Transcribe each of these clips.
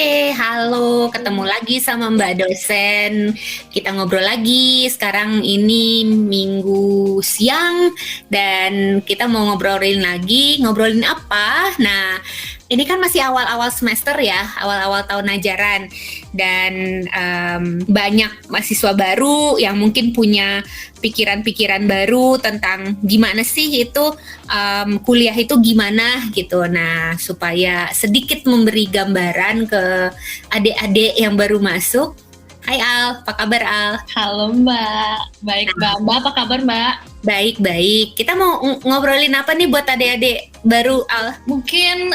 Oke, halo, ketemu lagi sama Mbak dosen. Kita ngobrol lagi. Sekarang ini Minggu siang dan kita mau ngobrolin apa? Nah, ini kan masih awal-awal semester ya, awal-awal tahun ajaran dan banyak mahasiswa baru yang mungkin punya pikiran-pikiran baru tentang gimana sih itu kuliah itu gimana gitu. Nah, supaya sedikit memberi gambaran ke adik-adik yang baru masuk. Hai Al, apa kabar Al? Halo Mbak, baik Mbak. Mbak apa kabar Mbak? Baik. Kita mau ngobrolin apa nih buat adik-adik baru Al? Mungkin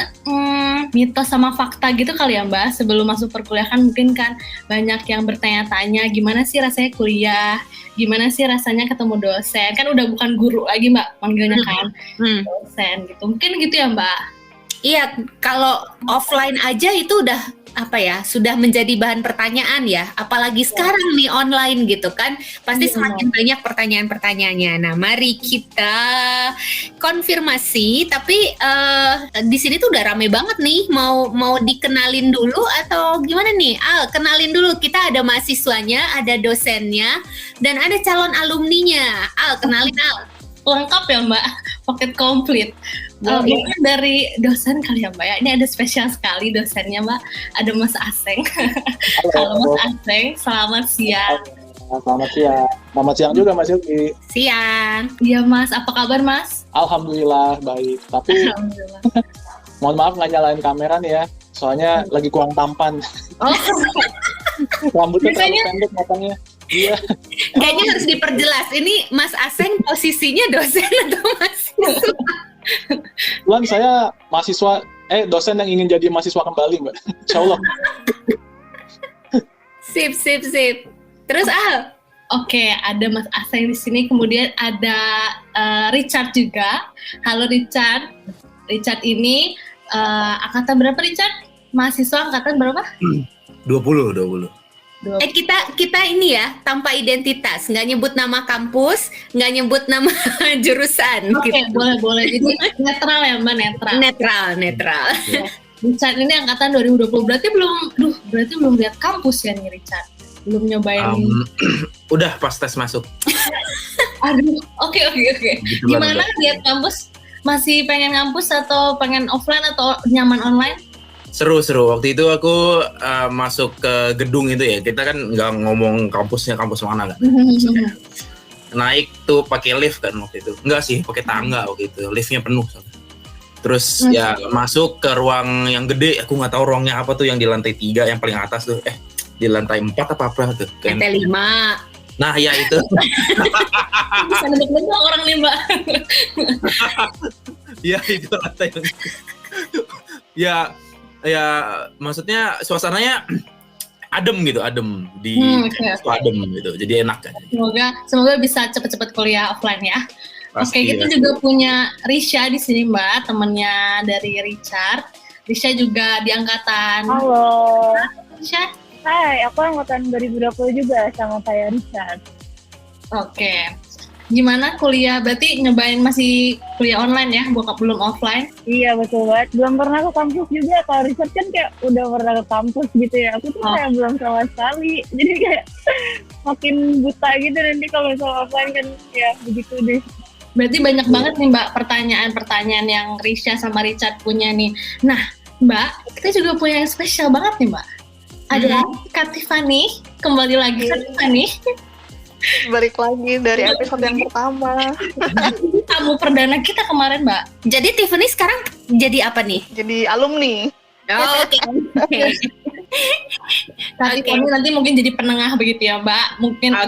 mitos sama fakta gitu kali ya Mbak. Sebelum masuk perkuliahan mungkin kan banyak yang bertanya-tanya gimana sih rasanya kuliah, gimana sih rasanya ketemu dosen. Kan udah bukan guru lagi Mbak manggilnya kan, dosen gitu. Mungkin gitu ya Mbak? Iya, kalau offline aja itu udah sudah menjadi bahan pertanyaan ya, apalagi sekarang nih online gitu kan, pasti semakin banyak pertanyaan-pertanyaannya. Nah, mari kita konfirmasi, tapi di sini tuh udah rame banget nih, mau dikenalin dulu atau gimana nih? Al, kenalin dulu, kita ada mahasiswanya, ada dosennya, dan ada calon alumninya. Al, kenalin Al. Lengkap ya Mbak, paket komplit. Mungkin dari dosen kali ya Mbak ya. Ini ada spesial sekali dosennya Mbak. Ada Mas Aseng. Halo Mas Aseng, selamat siang. Selamat siang juga Mas Yogi. Siang. Iya Mas, apa kabar Mas? Alhamdulillah baik. Tapi mohon maaf nggak nyalain kamera nih ya. Soalnya lagi kurang tampan. Oh. Rambutnya terlalu pendek matanya. Iya. Kayaknya harus diperjelas. Ini Mas Aseng posisinya dosen atau mahasiswa? Kebetulan saya mahasiswa, dosen yang ingin jadi mahasiswa kembali Mbak. Insya Allah. Sip. Terus Al? Oke, ada Mas Aseng di sini. Kemudian ada Richard juga. Halo Richard. Richard ini angkatan berapa Richard? Mahasiswa angkatan berapa? 20. Kita ini ya tanpa identitas, nggak nyebut nama kampus, nggak nyebut nama jurusan. Oke, gitu. boleh. Jadi netral ya Mbak, Netral. Ya. Richard ini angkatan 2020, berarti belum lihat kampus ya nih Richard? Belum nyobain? Udah pas tes masuk. Aduh, oke. Gimana lihat kampus? Masih pengen kampus atau pengen offline atau nyaman online? Seru. Waktu itu aku masuk ke gedung itu ya. Kita kan nggak ngomong kampus mana kan. Naik tuh pakai lift kan waktu itu. Enggak sih, pakai tangga waktu itu. Liftnya penuh. Terus ya masuk ke ruang yang gede. Aku nggak tahu ruangnya apa tuh, yang di lantai 3 yang paling atas tuh. Di lantai 4 apa tuh? Lantai 5. Nah ya itu. Bisa nebak-nebak orang nih Mbak. Ya itu lantai. Ya maksudnya suasananya adem gitu adem gitu, jadi enak kan. Semoga bisa cepet-cepet kuliah offline ya. Oke, kita juga punya Risha di sini Mbak, temennya dari Richard. Risha juga di angkatan. Halo Risha. Hai, aku angkatan 2020 juga sama kayak Richard. Oke. Gimana kuliah? Berarti nyobain masih kuliah online ya, belum offline? Iya betul banget. Belum pernah ke kampus juga. Kalau Richard kan kayak udah pernah ke kampus gitu ya. Aku tuh kayak belum sama sekali. Jadi kayak makin buta gitu nanti kalau misalnya offline kan ya begitu deh. Berarti banyak banget nih Mbak pertanyaan-pertanyaan yang Risha sama Richard punya nih. Nah Mbak, kita juga punya yang spesial banget nih Mbak. Ada Kak Tiffany, kembali lagi Kak Tiffany. Balik lagi dari episode yang pertama. Tamu perdana kita kemarin Mbak. Jadi Tiffany sekarang jadi apa nih? Jadi alumni. Oke. Tapi nanti mungkin jadi penengah begitu ya Mbak. Mungkin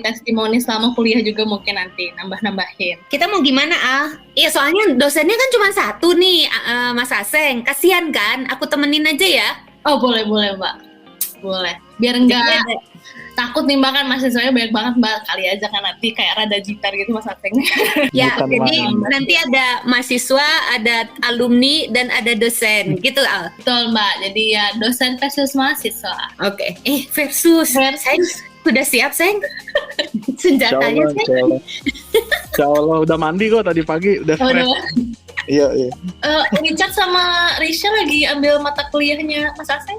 testimoni selama kuliah juga mungkin nanti nambah-nambahin. Kita mau gimana Al? Iya soalnya dosennya kan cuma satu nih, Mas Aseng. Kasian kan? Aku temenin aja ya. Oh boleh Mbak. Boleh. Biar enggak takut nih Mbak, kan mahasiswanya banyak banget Mbak, kali aja kan nanti kayak rada jitar gitu Mas Aseng. Ya, jadi nanti ada mahasiswa, ada alumni, dan ada dosen gitu Al. Betul Mbak, jadi ya dosen versus mahasiswa. Oke. Versus. Sayang, udah siap Sayang? Senjatanya Sayang? Insya Allah udah mandi kok tadi pagi, udah fresh. Iya. Richard sama Risha lagi ambil mata kuliahnya Mas Aseng.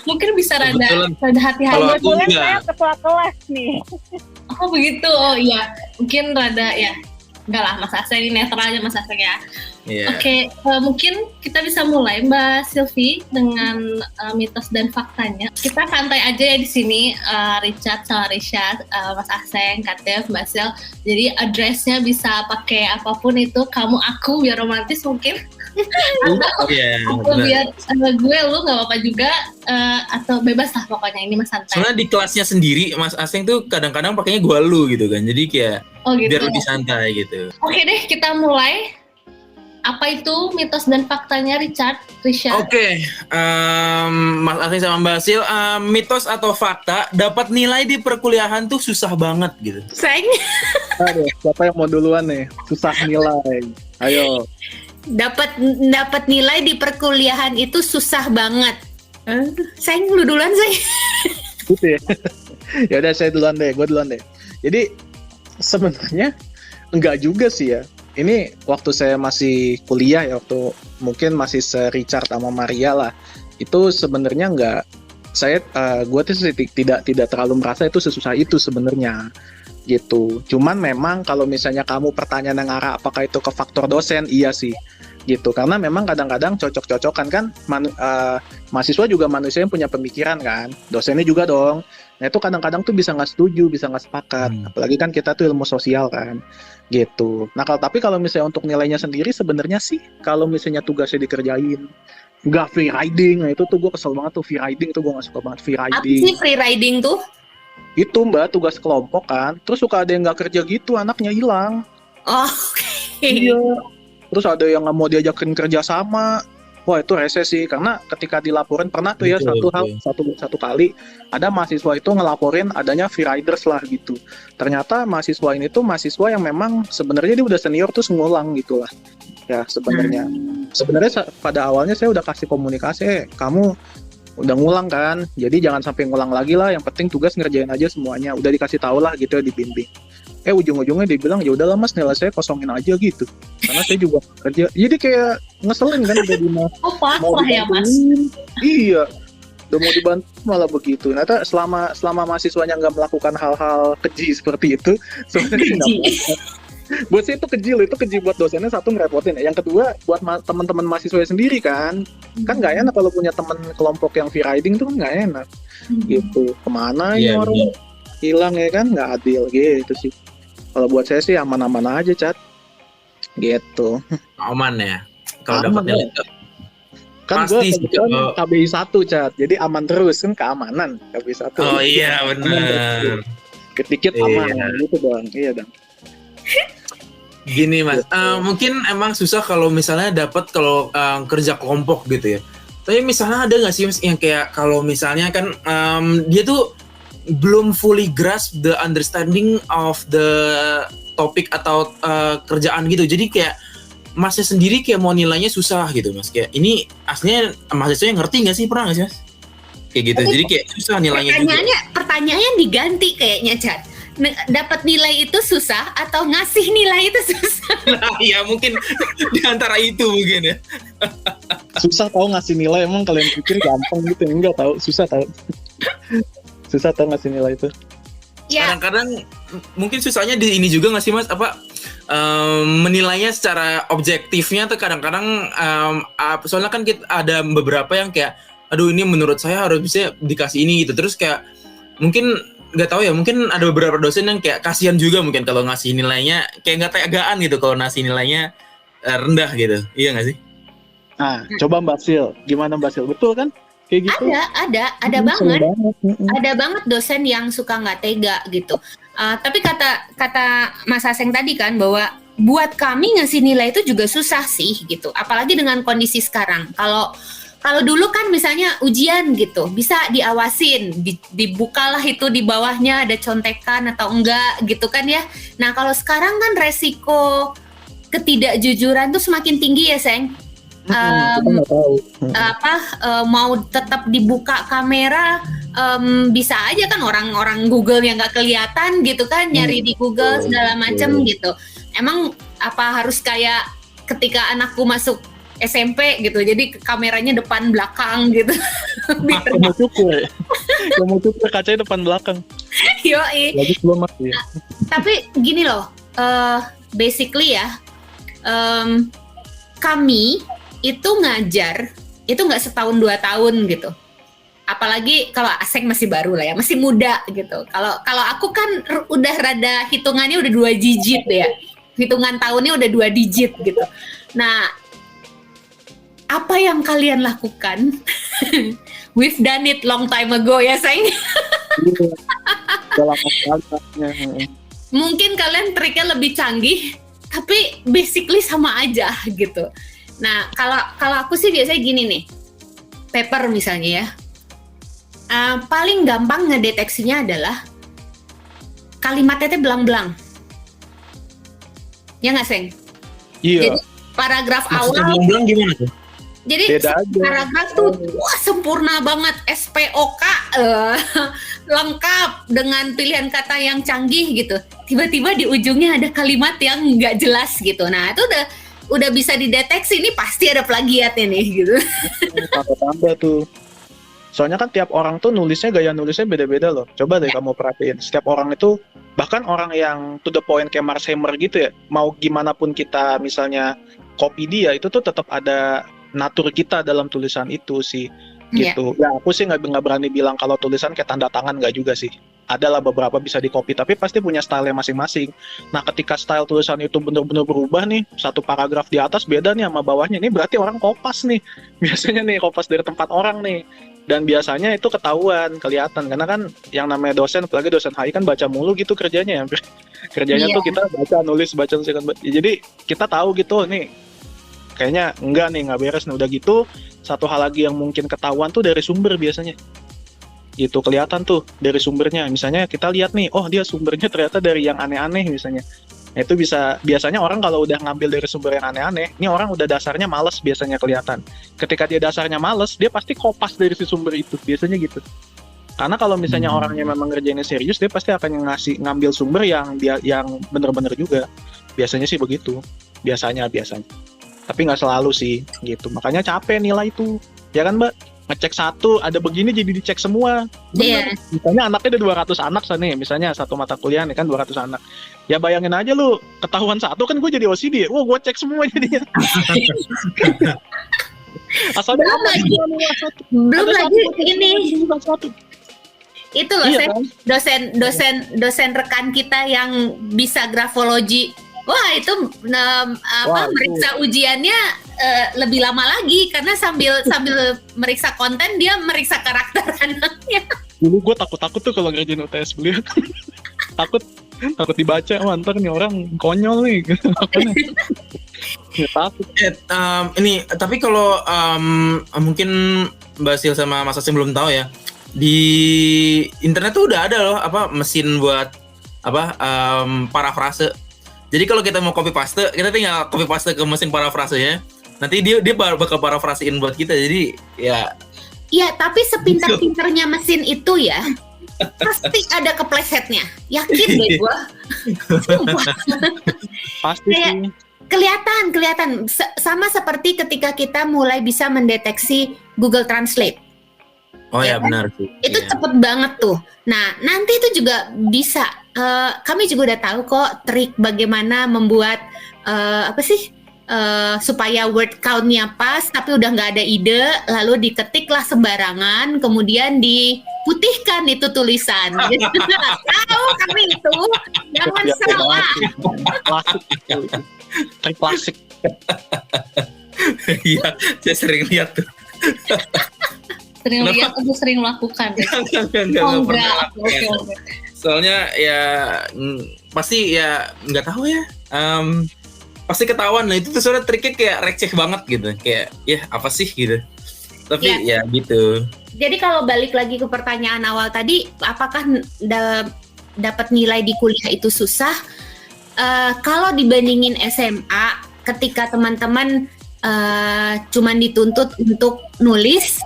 Mungkin bisa rada hati-hati. Kalau aku Kebetulan enggak. saya ketua kelas nih. Oh begitu, oh iya. Mungkin rada ya. Enggak lah, Mas Aseng ini netral aja Mas Aseng ya. Iya. Oke, mungkin kita bisa mulai Mbak Sylvie dengan mitos dan faktanya. Kita santai aja ya di sini, Richard sama Risha, Mas Aseng, Katev, Mbak Sil. Jadi address-nya bisa pakai apapun itu, kamu aku biar romantis mungkin. Atau biar gue lu nggak apa-apa juga, atau bebas lah pokoknya ini Mas santai. Soalnya di kelasnya sendiri Mas Aseng tuh kadang-kadang pakainya gua lu gitu kan. Jadi kayak Gitu. biar lebih santai gitu. Oke deh, kita mulai. Apa itu mitos dan faktanya Richard, Risha? Oke, Mas Aseng sama Mbak Sil, mitos atau fakta dapat nilai di perkuliahan tuh susah banget gitu. Sayang, Aduh, siapa yang mau duluan nih? Susah nilai. Ayo. dapat nilai di perkuliahan itu susah banget. Sayang, lu duluan sayang. Gitu ya. Ya udah saya duluan deh, gue duluan deh. Jadi sebenarnya enggak juga sih ya. Ini waktu saya masih kuliah ya, waktu mungkin masih se-Richard sama Maria lah. Itu sebenarnya enggak, gue tuh tidak terlalu merasa itu sesusah itu sebenarnya gitu. Cuman memang kalau misalnya kamu pertanyaan yang arah apakah itu ke faktor dosen, iya sih gitu. Karena memang kadang-kadang cocok-cocokan kan, mahasiswa juga manusia yang punya pemikiran kan, dosennya juga dong. Nah itu kadang-kadang tuh bisa nggak setuju, bisa nggak sepakat. Apalagi kan kita tuh ilmu sosial kan, gitu. Nah tapi kalau misalnya untuk nilainya sendiri sebenarnya sih, kalau misalnya tugasnya dikerjain, nggak free riding, nah itu tuh gue kesel banget tuh free riding tuh gue nggak suka banget free Apa riding. sih free riding tuh? Itu Mbak tugas kelompok kan, terus suka ada yang nggak kerja gitu, anaknya hilang. Oh, Iya. Terus ada yang nggak mau diajakin kerja sama. Wah itu rese sih, karena ketika dilaporin pernah tuh ya satu kali ada mahasiswa itu ngelaporin adanya free riders lah gitu. Ternyata mahasiswa ini tuh mahasiswa yang memang sebenarnya dia udah senior tuh ngulang gitu lah. Ya sebenarnya pada awalnya saya udah kasih komunikasi, kamu udah ngulang kan, jadi jangan sampai ngulang lagi lah. Yang penting tugas ngerjain aja semuanya. Udah dikasih tahu lah gitu ya, dibimbing. Ujung-ujungnya dia bilang ya udahlah Mas, nilai saya kosongin aja gitu. Karena saya juga kerja. Jadi kayak ngeselin kan udah Oh pasrah ya Mas. Iya. Udah mau dibantu malah begitu. Nah, selama mahasiswanya nggak melakukan hal-hal keji seperti itu, sebenarnya buat saya itu keji buat dosennya, satu ngerepotin. Yang kedua buat teman-teman mahasiswa sendiri kan nggak enak kalau punya teman kelompok yang free riding tuh kan nggak enak gitu. Kemana ini orang hilang ya kan, nggak adil gitu sih. Kalau buat saya sih aman-aman aja Cat gitu. Aman ya kalau dapat nilai itu. Kan gue KBI 1 Cat, jadi aman terus kan, keamanan KBI 1. Oh iya benar. Dikit aman gitu Bang. Iya Bang. Gini Mas, mungkin emang susah kalau misalnya dapat kalau kerja kelompok gitu ya. Tapi misalnya ada nggak sih Mas yang kayak kalau misalnya kan dia tuh belum fully grasp the understanding of the topic atau kerjaan gitu. Jadi kayak Masnya sendiri kayak mau nilainya susah gitu Mas. Kayak ini aslinya mahasiswa yang ngerti nggak sih, pernah nggak sih Mas? Kayak gitu. Jadi kayak susah nilainya juga. Pertanyaannya diganti kayaknya Chat. Dapat nilai itu susah atau ngasih nilai itu susah? Nah, ya mungkin di antara itu mungkin ya. Susah tahu ngasih nilai, emang kalian pikir gampang gitu? Enggak tahu, susah tahu. Susah tahu ngasih nilai itu. Ya. Kadang-kadang mungkin susahnya di ini juga nggak sih Mas, menilainya secara objektifnya tuh kadang-kadang soalnya kan kita ada beberapa yang kayak aduh ini menurut saya harus bisa dikasih ini gitu, terus kayak mungkin nggak tahu ya, mungkin ada beberapa dosen yang kayak kasihan juga mungkin kalau ngasih nilainya kayak nggak tegaan gitu kalau ngasih nilainya rendah gitu, iya nggak sih? Nah, coba Mbak Sil, gimana Mbak Sil, betul kan? Kayak gitu. Ada banget. Ada banget dosen yang suka nggak tega gitu. Tapi kata Mas Aseng tadi kan bahwa buat kami ngasih nilai itu juga susah sih gitu. Apalagi dengan kondisi sekarang. Kalau dulu kan misalnya ujian gitu, bisa diawasin, dibukalah itu di bawahnya ada contekan atau enggak gitu kan ya. Nah kalau sekarang kan resiko ketidakjujuran tuh semakin tinggi ya Seng. Kita nggak tahu. Mau tetap dibuka kamera bisa aja kan orang Google yang nggak kelihatan gitu kan, nyari di Google segala macem gitu. Emang Apa harus kayak ketika anakku masuk SMP gitu, jadi kameranya depan belakang gitu. Mau cukur kacanya depan belakang. Yoi. Lagi belum masih. Tapi gini loh, basically ya, kami itu ngajar itu nggak setahun 2 tahun gitu. Apalagi kalau Aseng masih baru lah ya, masih muda gitu. Kalau aku kan udah rada hitungannya udah 2 digit ya, hitungan tahunnya udah 2 digit gitu. Nah, apa yang kalian lakukan? We've done it long time ago ya, sayang. Mungkin kalian triknya lebih canggih, tapi basically sama aja gitu. Nah, kalau aku sih biasanya gini nih, paper misalnya ya, paling gampang ngedeteksinya adalah kalimatnya belang-belang, ya nggak, Seng? Iya. Jadi paragraf Maksudnya awal. belang gimana tuh? Jadi paragraf tuh wah sempurna banget, SPOK lengkap dengan pilihan kata yang canggih gitu. Tiba-tiba di ujungnya ada kalimat yang nggak jelas gitu. Nah itu udah bisa dideteksi, ini pasti ada plagiatnya nih gitu. Tambah tuh. Soalnya kan tiap orang tuh gaya nulisnya beda-beda loh. Coba deh kamu perhatiin. Setiap orang itu, bahkan orang yang to the point kayak Mars Hammer gitu ya, mau gimana pun kita misalnya copy dia, itu tuh tetap ada natur kita dalam tulisan itu sih. Gitu. Ya aku sih nggak berani bilang kalau tulisan kayak tanda tangan, nggak juga sih. Adalah beberapa bisa di copy, tapi pasti punya style masing-masing. Nah ketika style tulisan itu benar-benar berubah nih, satu paragraf di atas beda nih sama bawahnya, ini berarti orang kopas nih. Biasanya nih kopas dari tempat orang nih. Dan biasanya itu kelihatan, karena kan yang namanya dosen, apalagi dosen HI kan baca mulu gitu kerjanya ya. Kerjanya tuh kita baca, nulis. Jadi kita tahu gitu nih, kayaknya nggak beres nih. Udah gitu, satu hal lagi yang mungkin ketahuan tuh dari sumber biasanya. Gitu, kelihatan tuh dari sumbernya. Misalnya kita lihat nih, oh dia sumbernya ternyata dari yang aneh-aneh misalnya. Nah, itu biasanya orang kalau udah ngambil dari sumber yang aneh-aneh, ini orang udah dasarnya malas biasanya kelihatan. Ketika dia dasarnya malas, dia pasti kopas dari si sumber itu, biasanya gitu. Karena kalau misalnya orangnya memang ngerjainnya serius, dia pasti akan ngambil sumber yang bener-bener juga. Biasanya sih begitu. Biasanya. Tapi nggak selalu sih, gitu. Makanya capek nilai itu. Ya kan, Mbak? Ngecek satu, ada begini jadi dicek semua. Iya. Misalnya anaknya ada 200 anak nih, misalnya satu mata kuliah nih kan 200 anak. Ya bayangin aja lu, ketahuan satu kan gue jadi OCD. Wah, gue cek semua jadinya. Belum lagi ini. Itu loh, iya, dosen rekan kita yang bisa grafologi. Wah, itu meriksa ujiannya lebih lama lagi karena sambil meriksa konten dia meriksa karakter anaknya. Dulu gue takut tuh kalau ngerjain UTS beliau. takut dibaca, ntar nih orang konyol nih. Ya, takut. Ini tapi kalau mungkin Mbak Sil sama Mas Asim belum tahu ya, di internet tuh udah ada loh mesin buat parafrase. Jadi kalau kita mau copy paste, kita tinggal copy paste ke mesin parafrase ya. Nanti dia bakal parafrasein buat kita. Jadi ya. Iya, tapi sepintar-pintarnya mesin itu ya, pasti ada keplesetnya. Yakin deh gue. Pasti sih. Kelihatan. Sama seperti ketika kita mulai bisa mendeteksi Google Translate. Oh ya benar sih. Itu cepet banget tuh. Nah, nanti itu juga bisa. Kami juga udah tahu kok trik bagaimana membuat supaya word count-nya pas, tapi udah nggak ada ide, lalu diketiklah sembarangan, kemudian diputihkan itu tulisan. Tahu kami itu, jangan salah. Trik klasik. Iya, saya sering lihat tuh. Sering lihat atau sering melakukan? Enggak. Oke. Soalnya ya pasti ya nggak tahu ya. Pasti ketahuan. Nah itu tuh soalnya triknya kayak receh banget gitu. Kayak ya apa sih gitu. Tapi ya gitu. Jadi kalau balik lagi ke pertanyaan awal tadi, apakah dapat nilai di kuliah itu susah? Kalau dibandingin SMA, ketika teman-teman cuman dituntut untuk nulis,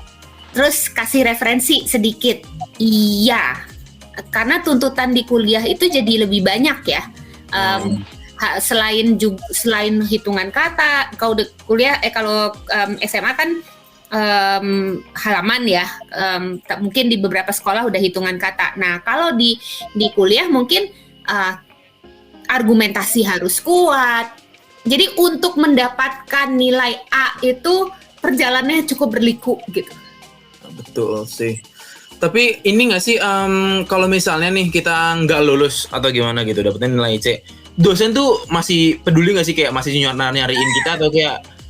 terus kasih referensi sedikit, iya. Karena tuntutan di kuliah itu jadi lebih banyak ya. selain hitungan kata, kalau kuliah kalau SMA kan halaman ya, mungkin di beberapa sekolah udah hitungan kata. Nah kalau di kuliah mungkin argumentasi harus kuat. Jadi untuk mendapatkan nilai A itu perjalanannya cukup berliku gitu. Betul sih. Tapi ini nggak sih kalau misalnya nih kita nggak lulus atau gimana gitu dapetin nilai C, dosen tuh masih peduli nggak sih, kayak masih nyariin kita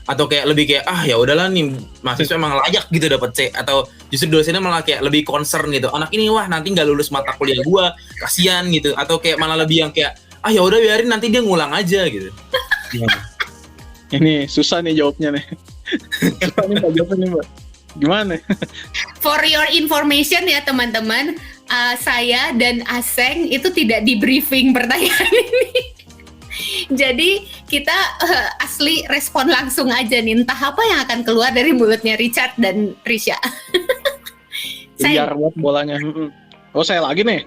atau kayak lebih kayak ya udahlah nih mahasiswa emang layak gitu dapat C, atau justru dosennya malah kayak lebih concern gitu, anak ini wah nanti nggak lulus mata kuliah gua kasihan gitu, atau kayak malah lebih yang kayak ya udah biarin nanti dia ngulang aja gitu. Ini susah nih jawabnya nih. Susah nih Mbak jawabnya Mbak. Gimana? For your information ya teman-teman, saya dan Aseng itu tidak di briefing pertanyaan ini. Jadi kita asli respon langsung aja nih, entah apa yang akan keluar dari mulutnya Richard dan Risha. Biar buat bolanya. Oh saya lagi nih.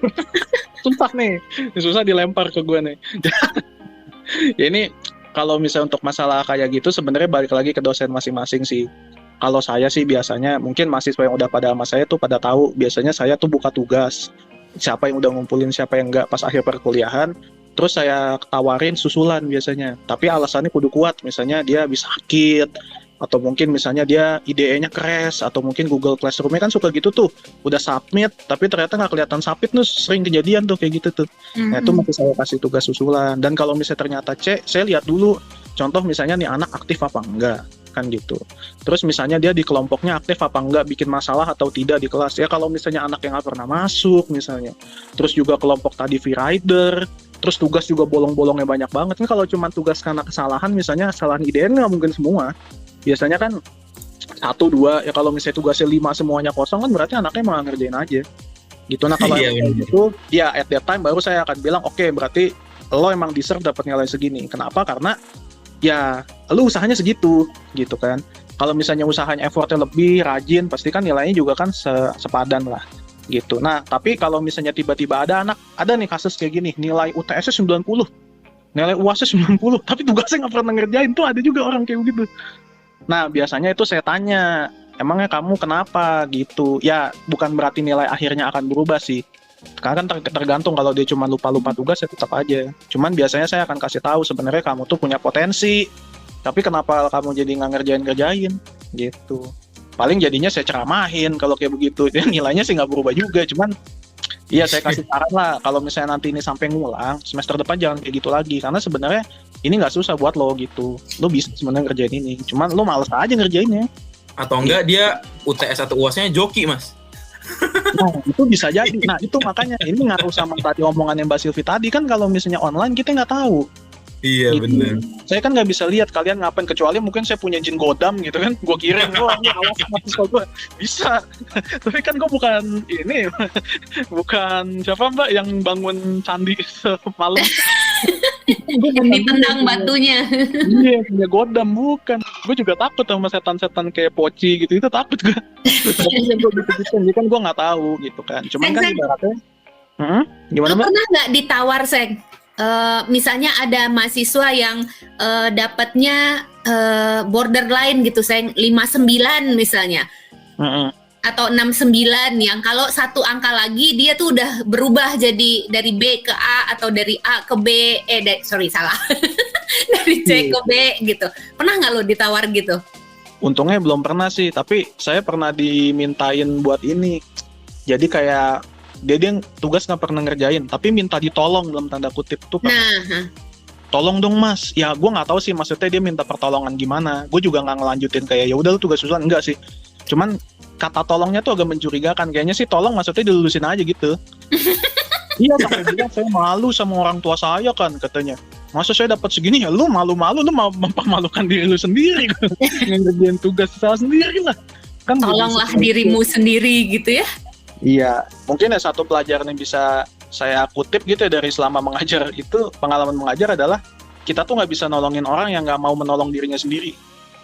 Sumpah nih, susah dilempar ke gue nih. Ya ini kalau misalnya untuk masalah kayak gitu sebenarnya balik lagi ke dosen masing-masing sih. Kalau saya sih biasanya mungkin mahasiswa yang udah pada sama saya tuh pada tahu, biasanya saya tuh buka tugas. Siapa yang udah ngumpulin, siapa yang enggak pas akhir perkuliahan. Terus saya tawarin susulan biasanya, tapi alasannya kudu kuat, misalnya dia habis sakit, atau mungkin misalnya dia IDE-nya crash, atau mungkin Google Classroom-nya kan suka gitu tuh, udah submit, tapi ternyata nggak kelihatan submit tuh, sering kejadian tuh kayak gitu tuh. Nah itu masih saya kasih tugas susulan, dan kalau misalnya ternyata C, saya lihat dulu, contoh misalnya nih anak aktif apa enggak, kan gitu. Terus misalnya dia di kelompoknya aktif apa enggak, bikin masalah atau tidak di kelas, ya kalau misalnya anak yang nggak pernah masuk misalnya, terus juga kelompok tadi free rider, terus tugas juga bolong-bolongnya banyak banget. Kan kalau cuma tugas karena kesalahan, misalnya kesalahan IDN nggak mungkin semua. Biasanya kan 1, 2, ya kalau misalnya tugasnya 5 semuanya kosong kan berarti anaknya mau ngerjain aja. Gitu. Nah kalau gitu, ya at that time baru saya akan bilang, oke, berarti lo emang deserve dapat nilai segini. Kenapa? Karena ya lo usahanya segitu, gitu kan. Kalau misalnya usahanya effortnya lebih, rajin, pasti kan nilainya juga kan sepadan lah. Gitu. Nah, tapi kalau misalnya tiba-tiba ada nih kasus kayak gini, nilai UTS-nya 90, nilai UAS-nya 90, tapi tugasnya nggak pernah ngerjain, tuh ada juga orang kayak gitu. Nah, biasanya itu saya tanya, emangnya kamu kenapa gitu? Ya, bukan berarti nilai akhirnya akan berubah sih. Karena kan tergantung, kalau dia cuma lupa-lupa tugas ya tetap aja. Cuman biasanya saya akan kasih tahu sebenarnya kamu tuh punya potensi, tapi kenapa kamu jadi nggak ngerjain gitu. Paling jadinya saya ceramahin kalau kayak begitu. Ya, nilainya sih nggak berubah juga, cuman iya saya kasih saran lah, kalau misalnya nanti ini sampai ngulang, semester depan jangan kayak gitu lagi, karena sebenarnya ini nggak susah buat lo gitu, lo bisa sebenarnya ngerjain ini, cuman lo males aja ngerjainnya. Atau enggak dia UTS atau UAS-nya joki mas. Nah itu bisa jadi, nah itu makanya ini ngaruh sama tadi omongannya Mbak Silvi tadi, kan kalau misalnya online kita nggak tahu. Iya gitu. benar. Saya kan nggak bisa lihat kalian ngapain, kecuali mungkin saya punya jin godam gitu kan, gue kirim, ini awas mahasiswa gue bisa. Tapi kan gue bukan ini, bukan siapa Mbak yang bangun candi semalam. Ditendang batunya. Iya, punya godam bukan. Gue juga takut sama setan-setan kayak Poci gitu, itu takut gue. Tapi yang gue gitu-gitu, kan gue nggak tahu gitu kan. Cuman kan ibaratnya, gimana Mbak? Pernah nggak ditawar Seng? Misalnya ada mahasiswa yang dapatnya borderline gitu, Seng, 59 misalnya, atau 69, yang kalau satu angka lagi dia tuh udah berubah jadi dari B ke A atau dari A ke B, salah, dari C ke B gitu. Pernah nggak lo ditawar gitu? Untungnya belum pernah sih, tapi saya pernah dimintain buat ini. Jadi kayak dia tugas nggak pernah ngerjain, tapi minta ditolong dalam tanda kutip tuh. Nah, tolong dong mas. Ya gue nggak tahu sih maksudnya dia minta pertolongan gimana. Gue juga nggak ngelanjutin kayak ya udah lu tugas susulan, enggak sih. Cuman kata tolongnya tuh agak mencurigakan. Kayaknya sih tolong maksudnya dilulusin aja gitu. Iya, sampai bilang saya malu sama orang tua saya kan katanya. Masa saya dapat segini ya lu malu-malu, lu mau mempermalukan diri lu sendiri. Ngerjain tugas saya sendiri lah. Kan tolonglah dirimu sendiri gitu ya. Iya, mungkin ya satu pelajaran yang bisa saya kutip gitu ya dari selama mengajar itu, pengalaman mengajar adalah kita tuh nggak bisa nolongin orang yang nggak mau menolong dirinya sendiri.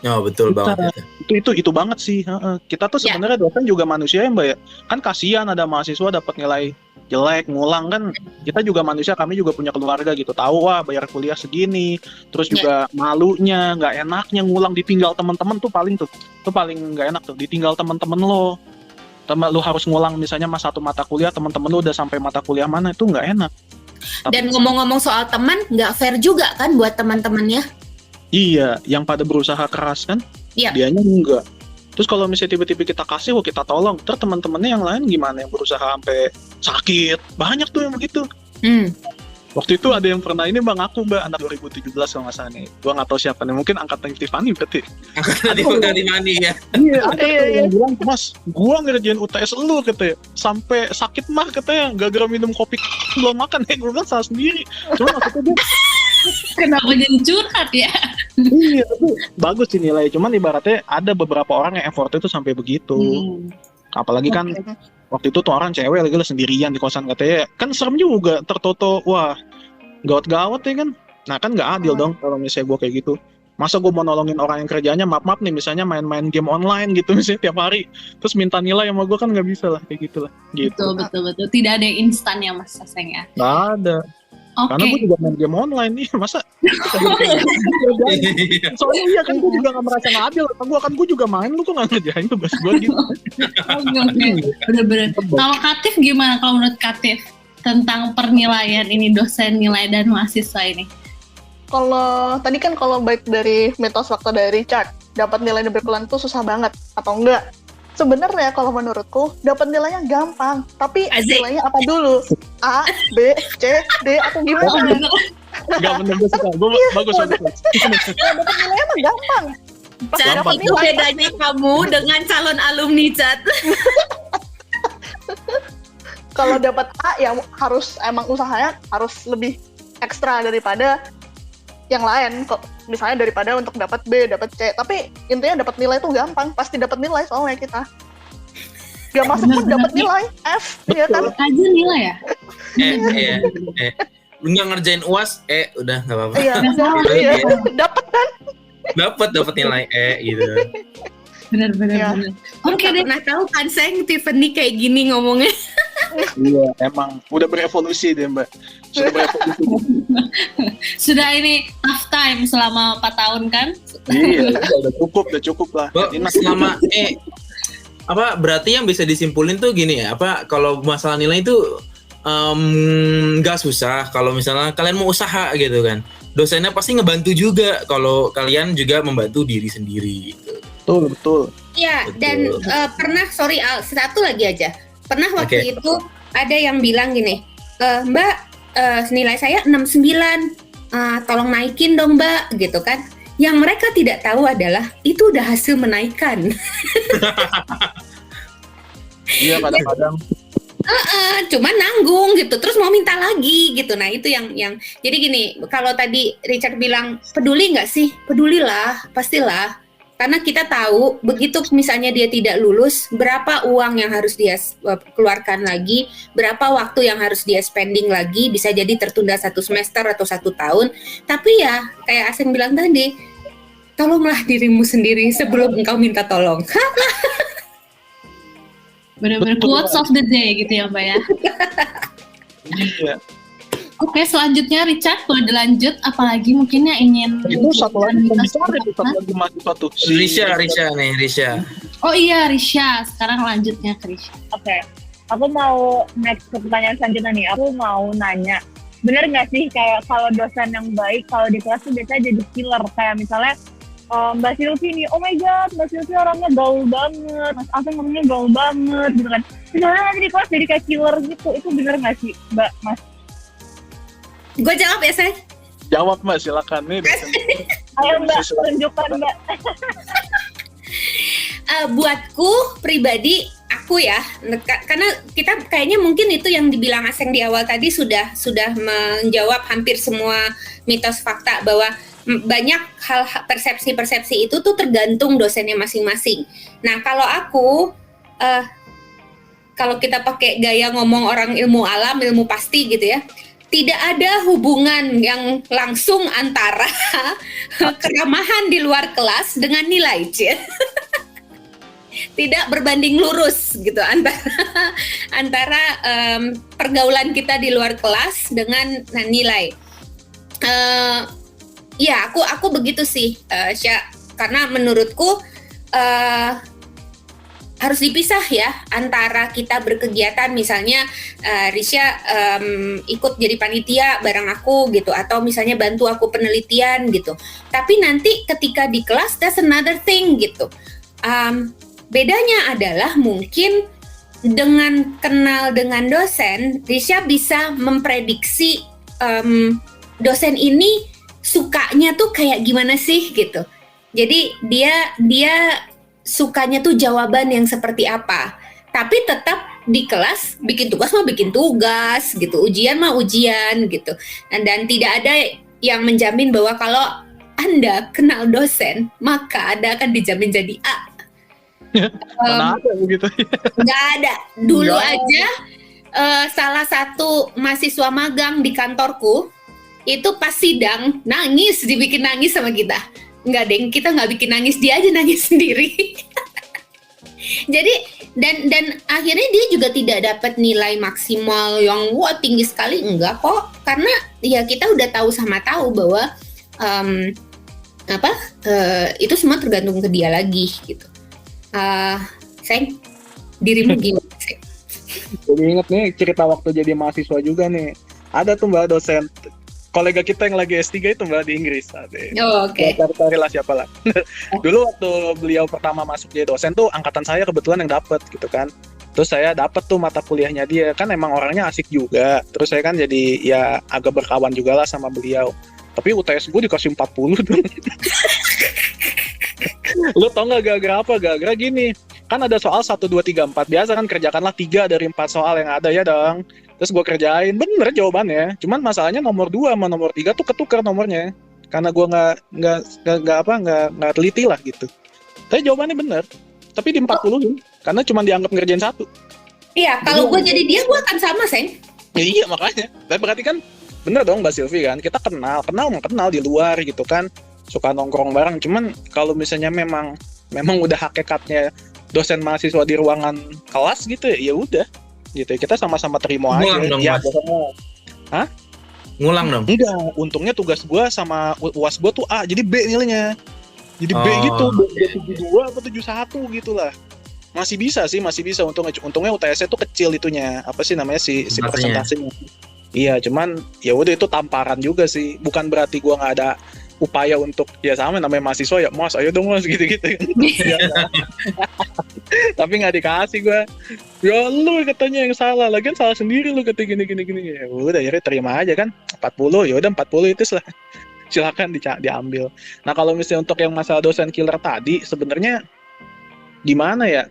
Oh, betul Kita- banget itu. Itu banget sih. Heeh. Kita tuh Ya. sebenarnya dosen juga manusia ya Mbak ya. Kan kasihan ada mahasiswa dapat nilai jelek, ngulang kan. Kita juga manusia, kami juga punya keluarga gitu. Tahu wah bayar kuliah segini, terus juga malunya, nggak enaknya ngulang ditinggal teman-teman tuh paling nggak enak tuh. Ditinggal teman-teman lo. Lu harus ngulang misalnya satu mata kuliah, teman-teman lu udah sampai mata kuliah mana, itu nggak enak. Dan ngomong-ngomong soal teman, nggak fair juga kan buat teman-temannya. Iya, yang pada berusaha keras kan, Iya. dianya enggak. Terus kalau misalnya tiba-tiba kita kasih, kita tolong, terus teman-temannya yang lain gimana yang berusaha sampai sakit, banyak tuh yang begitu. Waktu itu ada yang pernah ini Bang aku Mbak, anak 2017 kalau nggak salah nih, gua nggak tahu siapa nih, mungkin angkatan Tiffany berarti. Angkatan di mandi ya. Iya, ada Iya, tuh iya. yang bilang, Mas, gua ngerjain UTS lu katanya, sampai sakit mah katanya, gara-gara minum kopi belum makan ya, gua bilang salah sendiri. Cuma maksudnya dia Kenapa jadi curhat ya? iya, tapi bagus sih nilai. Cuman ibaratnya ada beberapa orang yang effortnya itu sampai begitu. Apalagi kan waktu itu tuh orang cewek lagi lah sendirian di kosan katanya. Kan serem juga tertoto. Wah, gawat-gawat ya kan. Nah kan nggak adil dong kalau misalnya gue kayak gitu. Masa gue mau nolongin orang yang kerjanya maaf nih misalnya main-main game online gitu misalnya tiap hari. Terus minta nilai sama gue kan nggak bisa lah kayak gitu lah. Gitu. Betul. Tidak ada yang instan ya Mas Aseng ya. Nggak ada. Oke. Karena gue juga main game online nih. Masa soalnya iya kan gue juga nggak merasa nggak adil. Gue juga main, lu kok nggak ngerjain tugas gue gitu. Oke. Bener-bener. Kalau Katif gimana kalau menurut Katif tentang pernilaian ini, dosen nilai dan mahasiswa ini? Kalau tadi kan kalau baik dari mitos fakta dari Richard, dapat nilai dan berkelan itu susah banget atau enggak? Sebenarnya kalau menurutku dapat nilainya gampang, tapi Asik. nilainya apa dulu? A, B, C, D atau gimana? Nggak bener gue suka. Gue bagus. Dapat nilainya mah gampang. Pas Cat, dapat itu nilai, bedanya kamu dengan calon alumni Cat. kalau dapat A ya harus emang usahanya harus lebih ekstra daripada yang lain. Kok misalnya daripada untuk dapat B, dapat C. Tapi intinya dapat nilai itu gampang, pasti dapat nilai soalnya kita. Gak masuk pun dapat nilai F, iya kan? Aja nilai ya? Lu nggak ngerjain UAS, udah nggak apa-apa. Iya, iya. Dapat kan? Dapat nilai gitu. Bener. Ya. Oke deh. Pernah tahu kan saya Tiffany kayak gini ngomongnya. Iya, emang udah berevolusi deh Mbak. Sudah berevolusi. Sudah ini tough time selama 4 tahun kan? Iya, udah cukup lah. Oh, Enak. selama berarti yang bisa disimpulin tuh gini ya, kalau masalah nilai itu nggak susah kalau misalnya kalian mau usaha gitu kan. Dosennya pasti ngebantu juga kalau kalian juga membantu diri sendiri gitu. Betul. Iya, Betul. dan pernah, sorry Al, satu lagi aja. Pernah waktu itu ada yang bilang gini, Mbak, nilai saya 69, tolong naikin dong Mbak, gitu kan. Yang mereka tidak tahu adalah, itu udah hasil menaikkan. Iya, kadang-kadang. Cuman nanggung gitu, terus mau minta lagi gitu. Nah itu yang jadi gini, kalau tadi Richard bilang, peduli nggak sih? Pedulilah, pastilah. Karena kita tahu begitu misalnya dia tidak lulus, berapa uang yang harus dia keluarkan lagi, berapa waktu yang harus dia spending lagi, bisa jadi tertunda 1 semester atau 1 tahun. Tapi ya kayak Aseng bilang tadi, tolonglah dirimu sendiri sebelum engkau minta tolong. Bener-bener quotes of the day gitu ya Mbak ya. Iya. Oke, selanjutnya Richard boleh dilanjut, apalagi mungkin yang ingin Itu satu lagi pembicara itu, satu lagi mahasiswa tuh. Risha. Oh iya, Risha. Sekarang lanjutnya ke Risha. Oke, aku mau next ke pertanyaan selanjutnya nih. Aku mau nanya, bener nggak sih kayak kalau dosen yang baik kalau di kelas tuh biasanya jadi killer, kayak misalnya Mbak Silvi nih, oh my god, Mbak Silvi orangnya gaul banget, Mas Aseng orangnya gaul banget, gitu kan. Misalnya nanti di kelas jadi kayak killer gitu, itu bener nggak sih, Mbak, Mas? Gue jawab ya, Say. Jawab Mbak, silakan nih. Ayo Mbak, tunjukkan Mbak. Buatku pribadi, aku ya, karena kita kayaknya mungkin itu yang dibilang Aseng di awal tadi sudah menjawab hampir semua mitos fakta bahwa banyak hal persepsi-persepsi itu tuh tergantung dosennya masing-masing. Nah kalau aku, kalau kita pakai gaya ngomong orang ilmu alam, ilmu pasti gitu ya, tidak ada hubungan yang langsung antara keramahan di luar kelas dengan nilai, Cil. Tidak berbanding lurus gitu antara pergaulan kita di luar kelas dengan nilai. Ya, aku begitu sih, Sya. Karena menurutku harus dipisah ya antara kita berkegiatan, misalnya Risha ikut jadi panitia bareng aku gitu, atau misalnya bantu aku penelitian gitu. Tapi nanti ketika di kelas that's another thing gitu. Bedanya adalah mungkin dengan kenal dengan dosen, Risha bisa memprediksi dosen ini sukanya tuh kayak gimana sih gitu. Jadi dia sukanya tuh jawaban yang seperti apa. Tapi tetap di kelas bikin tugas mah bikin tugas gitu, ujian mah ujian gitu. Dan tidak ada yang menjamin bahwa kalau Anda kenal dosen, maka Anda akan dijamin jadi A. Mana ada begitu? Nggak ada. Dulu aja salah satu mahasiswa magang di kantorku itu pas sidang dibikin nangis sama kita. Nggak deng, kita nggak bikin nangis, dia aja nangis sendiri. Jadi dan akhirnya dia juga tidak dapat nilai maksimal yang tinggi sekali, enggak kok, karena ya kita udah tahu bahwa itu semua tergantung ke dia lagi gitu. Sayang, dirimu gimana sih? Jadi inget nih cerita waktu jadi mahasiswa juga nih. Ada tuh Mbak dosen, kolega kita yang lagi S3 itu Mbak di Inggris. Oke. Cari lah siapa lah. Dulu waktu beliau pertama masuk jadi dosen tuh angkatan saya kebetulan yang dapet gitu kan. Terus saya dapet tuh mata kuliahnya dia, kan emang orangnya asik juga. Terus saya kan jadi ya agak berkawan juga lah sama beliau. Tapi UTS gue dikasih 40 tuh. Lu tau gak gara-gara apa? Gara-gara gini, kan ada soal 1, 2, 3, 4. Biasa kan kerjakanlah 3 dari 4 soal yang ada ya dong. Terus gue kerjain, bener jawabannya. Cuman masalahnya nomor 2 sama nomor 3 tuh ketukar nomornya. Karena gue nggak teliti lah gitu. Tapi jawabannya bener. Tapi di 40 karena cuma dianggap ngerjain 1. Iya, kalau gue jadi dia, gue akan sama, Seng. Iya makanya. Tapi berarti kan bener dong Mbak Silvi kan. Kita kenal di luar gitu kan. Suka nongkrong bareng. Cuman kalau misalnya memang udah hakikatnya dosen mahasiswa di ruangan kelas gitu ya udah gitu. Kita sama-sama terima aja. Dong, ya, Hah? Ngulang dong? Enggak, untungnya tugas gue sama UAS gue tuh A, jadi B nilainya. Jadi B gitu, B72 atau 71 gitu lah. Masih bisa untungnya UTS-nya tuh kecil itunya. Apa sih namanya si persentasenya. Iya, cuman ya udah itu tamparan juga sih. Bukan berarti gue nggak ada upaya untuk ya sama namanya mahasiswa ya Mas ayo dong Mas gitu-gitu. Tapi nggak dikasih gue. Ya lu katanya yang salah, lagian salah sendiri lu kata gini. Ya udah akhirnya terima aja kan 40, ya udah 40 itu lah. Silakan diambil. Nah kalau misalnya untuk yang masalah dosen killer tadi sebenarnya gimana ya?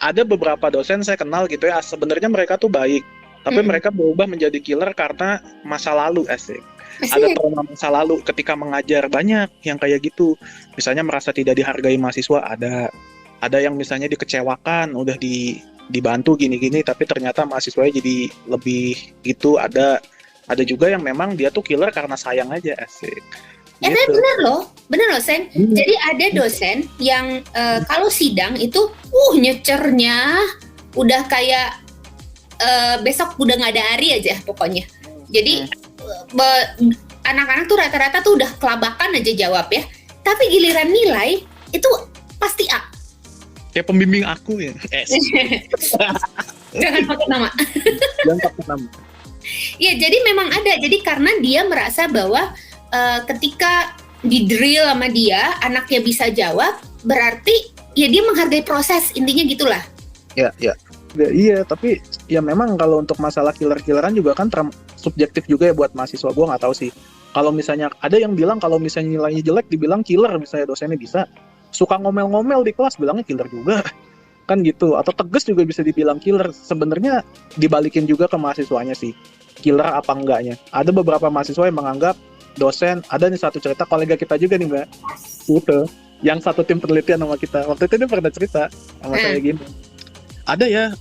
Ada beberapa dosen saya kenal gitu ya, sebenarnya mereka tuh baik, tapi mereka berubah menjadi killer karena masa lalu asik. Ada trauma masa lalu ketika mengajar, banyak yang kayak gitu. Misalnya merasa tidak dihargai mahasiswa, ada yang misalnya dikecewakan, udah dibantu gini-gini, tapi ternyata mahasiswanya jadi lebih gitu. Ada juga yang memang dia tuh killer karena sayang aja asik. Gitu. Bener loh Sen. Jadi ada dosen yang kalau sidang itu nyecernya udah kayak besok udah nggak ada hari aja pokoknya. Jadi anak-anak tuh rata-rata tuh udah kelabakan aja jawab ya. Tapi giliran nilai itu pasti A. Kayak pembimbing aku ya. Jangan pakai nama. Ya jadi memang ada. Jadi karena dia merasa bahwa ketika di drill sama dia anaknya bisa jawab, berarti ya dia menghargai proses, intinya gitulah. Iya, tapi ya memang kalau untuk masalah killer-killeran juga kan subjektif juga ya buat mahasiswa. Gue nggak tahu sih. Kalau misalnya ada yang bilang kalau misalnya nilainya jelek dibilang killer, misalnya dosennya bisa. Suka ngomel-ngomel di kelas bilangnya killer juga. Kan gitu. Atau tegas juga bisa dibilang killer. Sebenarnya dibalikin juga ke mahasiswanya sih. Killer apa enggaknya. Ada beberapa mahasiswa yang menganggap dosen, ada nih satu cerita kolega kita juga nih Mbak. Gitu. Yang satu tim penelitian sama kita. Waktu itu dia pernah cerita sama saya gini. ada ya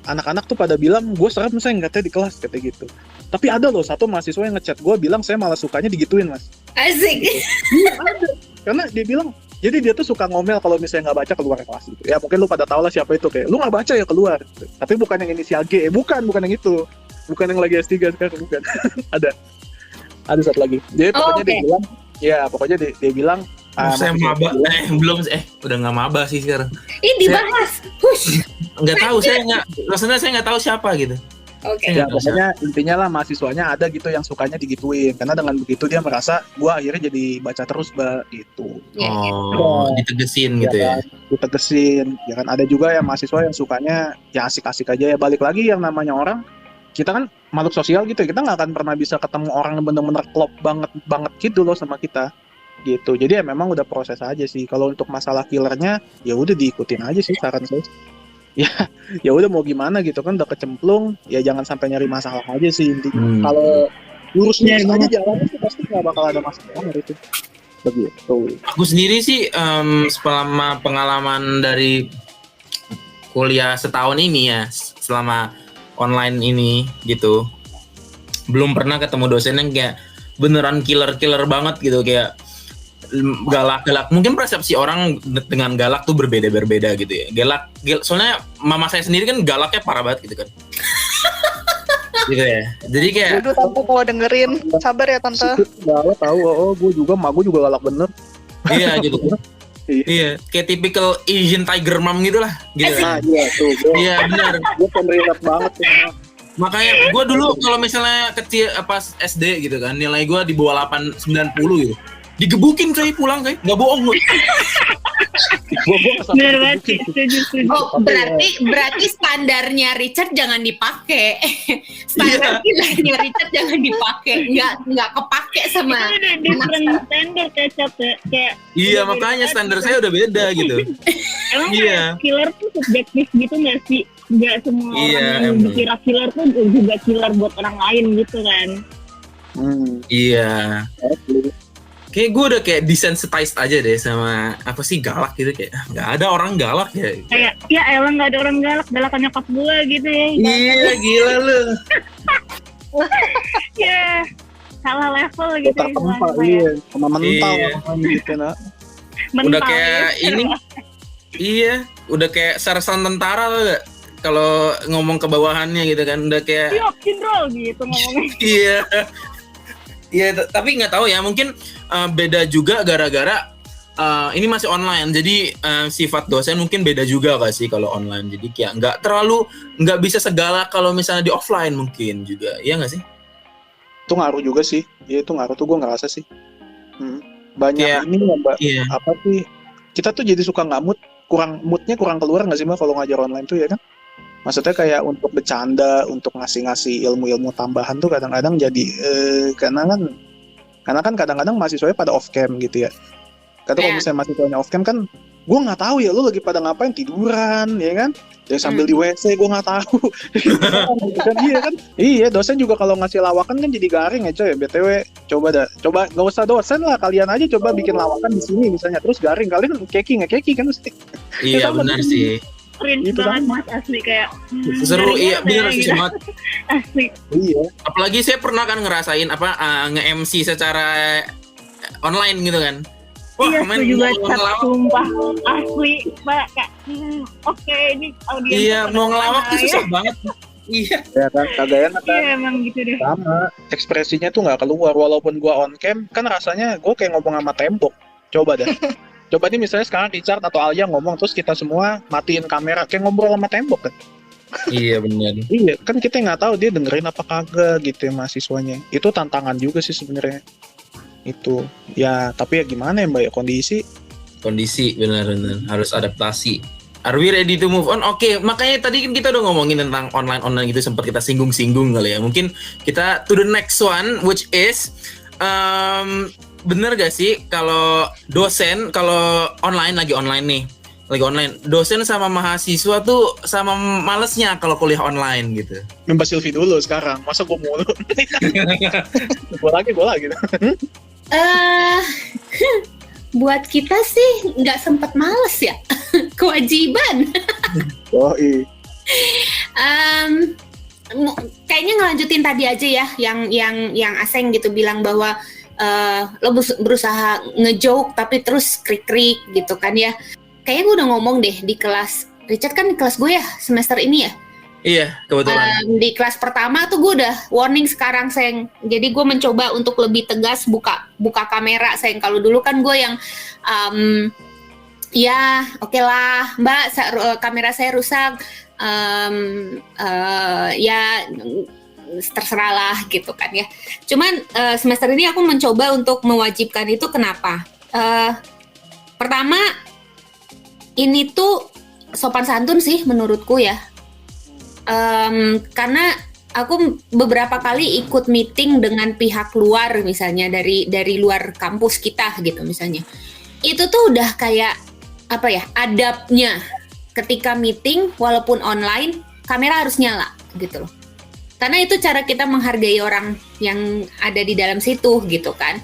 anak-anak tuh pada bilang gue serem saya nggak di kelas kata gitu. Tapi ada loh satu mahasiswa yang ngechat gue bilang saya malah sukanya digituin mas. Asik. Iya ada. Karena dia bilang jadi dia tuh suka ngomel kalau misalnya nggak baca keluar kelas gitu. Ya mungkin lu pada tahu lah siapa itu kayak lu nggak baca ya keluar. Tapi bukan yang inisial G, bukan yang itu, bukan yang lagi S3 sekarang bukan. ada satu lagi. Jadi pokoknya dia bilang, ya pokoknya dia bilang. Saya maba, belum, udah nggak maba sih sekarang. Ih dibahas. Hush. Nggak tahu rasanya saya nggak tahu siapa gitu. Oke. Ya pokoknya intinya lah mahasiswanya ada gitu yang sukanya digituin karena dengan begitu dia merasa gua akhirnya jadi baca terus gitu. Ditegesin gitu ya. Ditegesin ya kan ada juga yang mahasiswa yang sukanya ya asik-asik aja ya balik lagi yang namanya orang kita kan makhluk sosial gitu ya kita nggak akan pernah bisa ketemu orang yang bener-bener klop banget gitu loh sama kita gitu jadi ya memang udah proses aja sih kalau untuk masalah killernya ya udah diikutin aja sih saran saya. Ya udah mau gimana gitu kan udah kecemplung ya jangan sampai nyari masalah aja sih intinya. Kalau lurus-lurus aja jalannya sih pasti nggak bakal ada masalah itu begitu. Aku sendiri sih selama pengalaman dari kuliah setahun ini ya selama online ini gitu belum pernah ketemu dosen yang kayak beneran killer banget gitu kayak galak mungkin persepsi orang dengan galak tuh berbeda gitu ya galak soalnya mama saya sendiri kan galaknya parah banget gitu kan gitu ya jadi kayak Waduh tante kalau dengerin sabar ya tante galak tahu gue juga mak gue juga galak bener iya gitu iya kayak typical Asian tiger mom gitu lah gitu nah iya tuh iya benar gue pemerintah banget tuh makanya gue dulu kalau misalnya kecil pas SD gitu kan nilai gue di bawah 890 gitu digebukin coy pulang coy nggak bohong gue Bener banget, setuju. Oh, berarti standarnya Richard jangan dipakai. Standar killernya Richard jangan dipakai. Nggak kepake sama Itu udah different standard kayak iya makanya standar saya udah beda gitu emang iya killer tuh subjektif gitu nggak sih? Nggak semua orang yang dikira killer tuh juga killer buat orang lain gitu kan? Iya. Kayak gue udah kayak desensitized aja deh sama apa sih galak gitu kayak nggak ada orang galak ya. Kayak ya elah nggak ada orang galak nyokap gue gitu ya. Iya gila lu. Ya salah level gitu. Tertempa iya sama mental gitu nah. Udah kayak ini. Iya, udah kayak sersan tentara loh gak? Kalau ngomong ke bawahannya gitu kan udah kayak Siap, Kindrol gitu ngomongnya. Iya. Iya, tapi nggak tahu ya, mungkin beda juga gara-gara ini masih online, jadi sifat dosen mungkin beda juga nggak sih kalau online. Jadi kayak nggak bisa segala kalau misalnya di offline mungkin juga, iya nggak sih? Itu ngaruh juga sih, ya itu ngaruh tuh gue ngerasa sih. Banyak kayak, ini ya mbak, apa sih? Kita tuh jadi suka nggak moodnya kurang keluar nggak sih mbak kalau ngajar online tuh ya kan? Maksudnya kayak untuk bercanda, untuk ngasih ilmu-ilmu tambahan tuh kadang-kadang jadi karena kan kadang-kadang mahasiswanya pada off cam gitu ya. Kalau misalnya mahasiswanya off cam kan, gue nggak tahu ya lu lagi pada ngapain tiduran ya kan? Ya sambil di WC gue nggak tahu. Kan iya kan? Iya dosen juga kalau ngasih lawakan kan jadi garing ya coy. BTW coba nggak usah dosen lah kalian aja coba bikin lawakan di sini misalnya terus garing kalian keki kan mesti. Iya benar sih. Cringe banget mas asli kayak seru iya bener sih banget asli iya apalagi saya pernah kan ngerasain nge-MC secara online gitu kan iya aku juga sumpah asli mbak kayak oke, ini audiens iya mau ngelawak tuh susah banget iya ya kan kagak enak kan iya emang gitu deh sama ekspresinya tuh nggak keluar walaupun gua on cam kan rasanya gua kayak ngomong sama tembok coba dah coba nih misalnya sekarang Richard atau Alia ngomong terus kita semua matiin kamera kayak ngobrol sama tembok kan. Iya benar. Iya kan kita nggak tahu dia dengerin apa kagak gitu ya mahasiswanya. Itu tantangan juga sih sebenarnya. Itu ya tapi ya gimana ya mbak ya kondisi benar harus adaptasi. Are we ready to move on? Oke, makanya tadi kan kita udah ngomongin tentang online gitu sempat kita singgung kali ya. Mungkin kita to the next one which is bener gak sih kalau dosen kalau lagi online dosen sama mahasiswa tuh sama malesnya kalau kuliah online gitu. Mbak Silvi dulu sekarang masa gue mulu gue lagi buat kita sih nggak sempat males ya kewajiban. Oh iya Em, Kayaknya ngelanjutin tadi aja ya, yang Aseng gitu bilang bahwa lo berusaha ngejoke tapi terus krik-krik gitu kan ya. Kayaknya gue udah ngomong deh di kelas, Richard kan di kelas gue ya semester ini ya. Iya, kebetulan. Di kelas pertama tuh gue udah warning sekarang, Seng. Jadi gue mencoba untuk lebih tegas buka kamera, Seng. Kalau dulu kan gue yang ya oke lah Mbak, kamera saya rusak, ya terserah lah gitu kan ya. Cuman semester ini aku mencoba untuk mewajibkan itu. Kenapa? Pertama, ini tuh sopan santun sih menurutku ya. Karena aku beberapa kali ikut meeting dengan pihak luar, misalnya dari luar kampus kita gitu misalnya. Itu tuh udah kayak apa ya, adabnya ketika meeting walaupun online kamera harus nyala gitu loh. Karena itu cara kita menghargai orang yang ada di dalam situ gitu kan.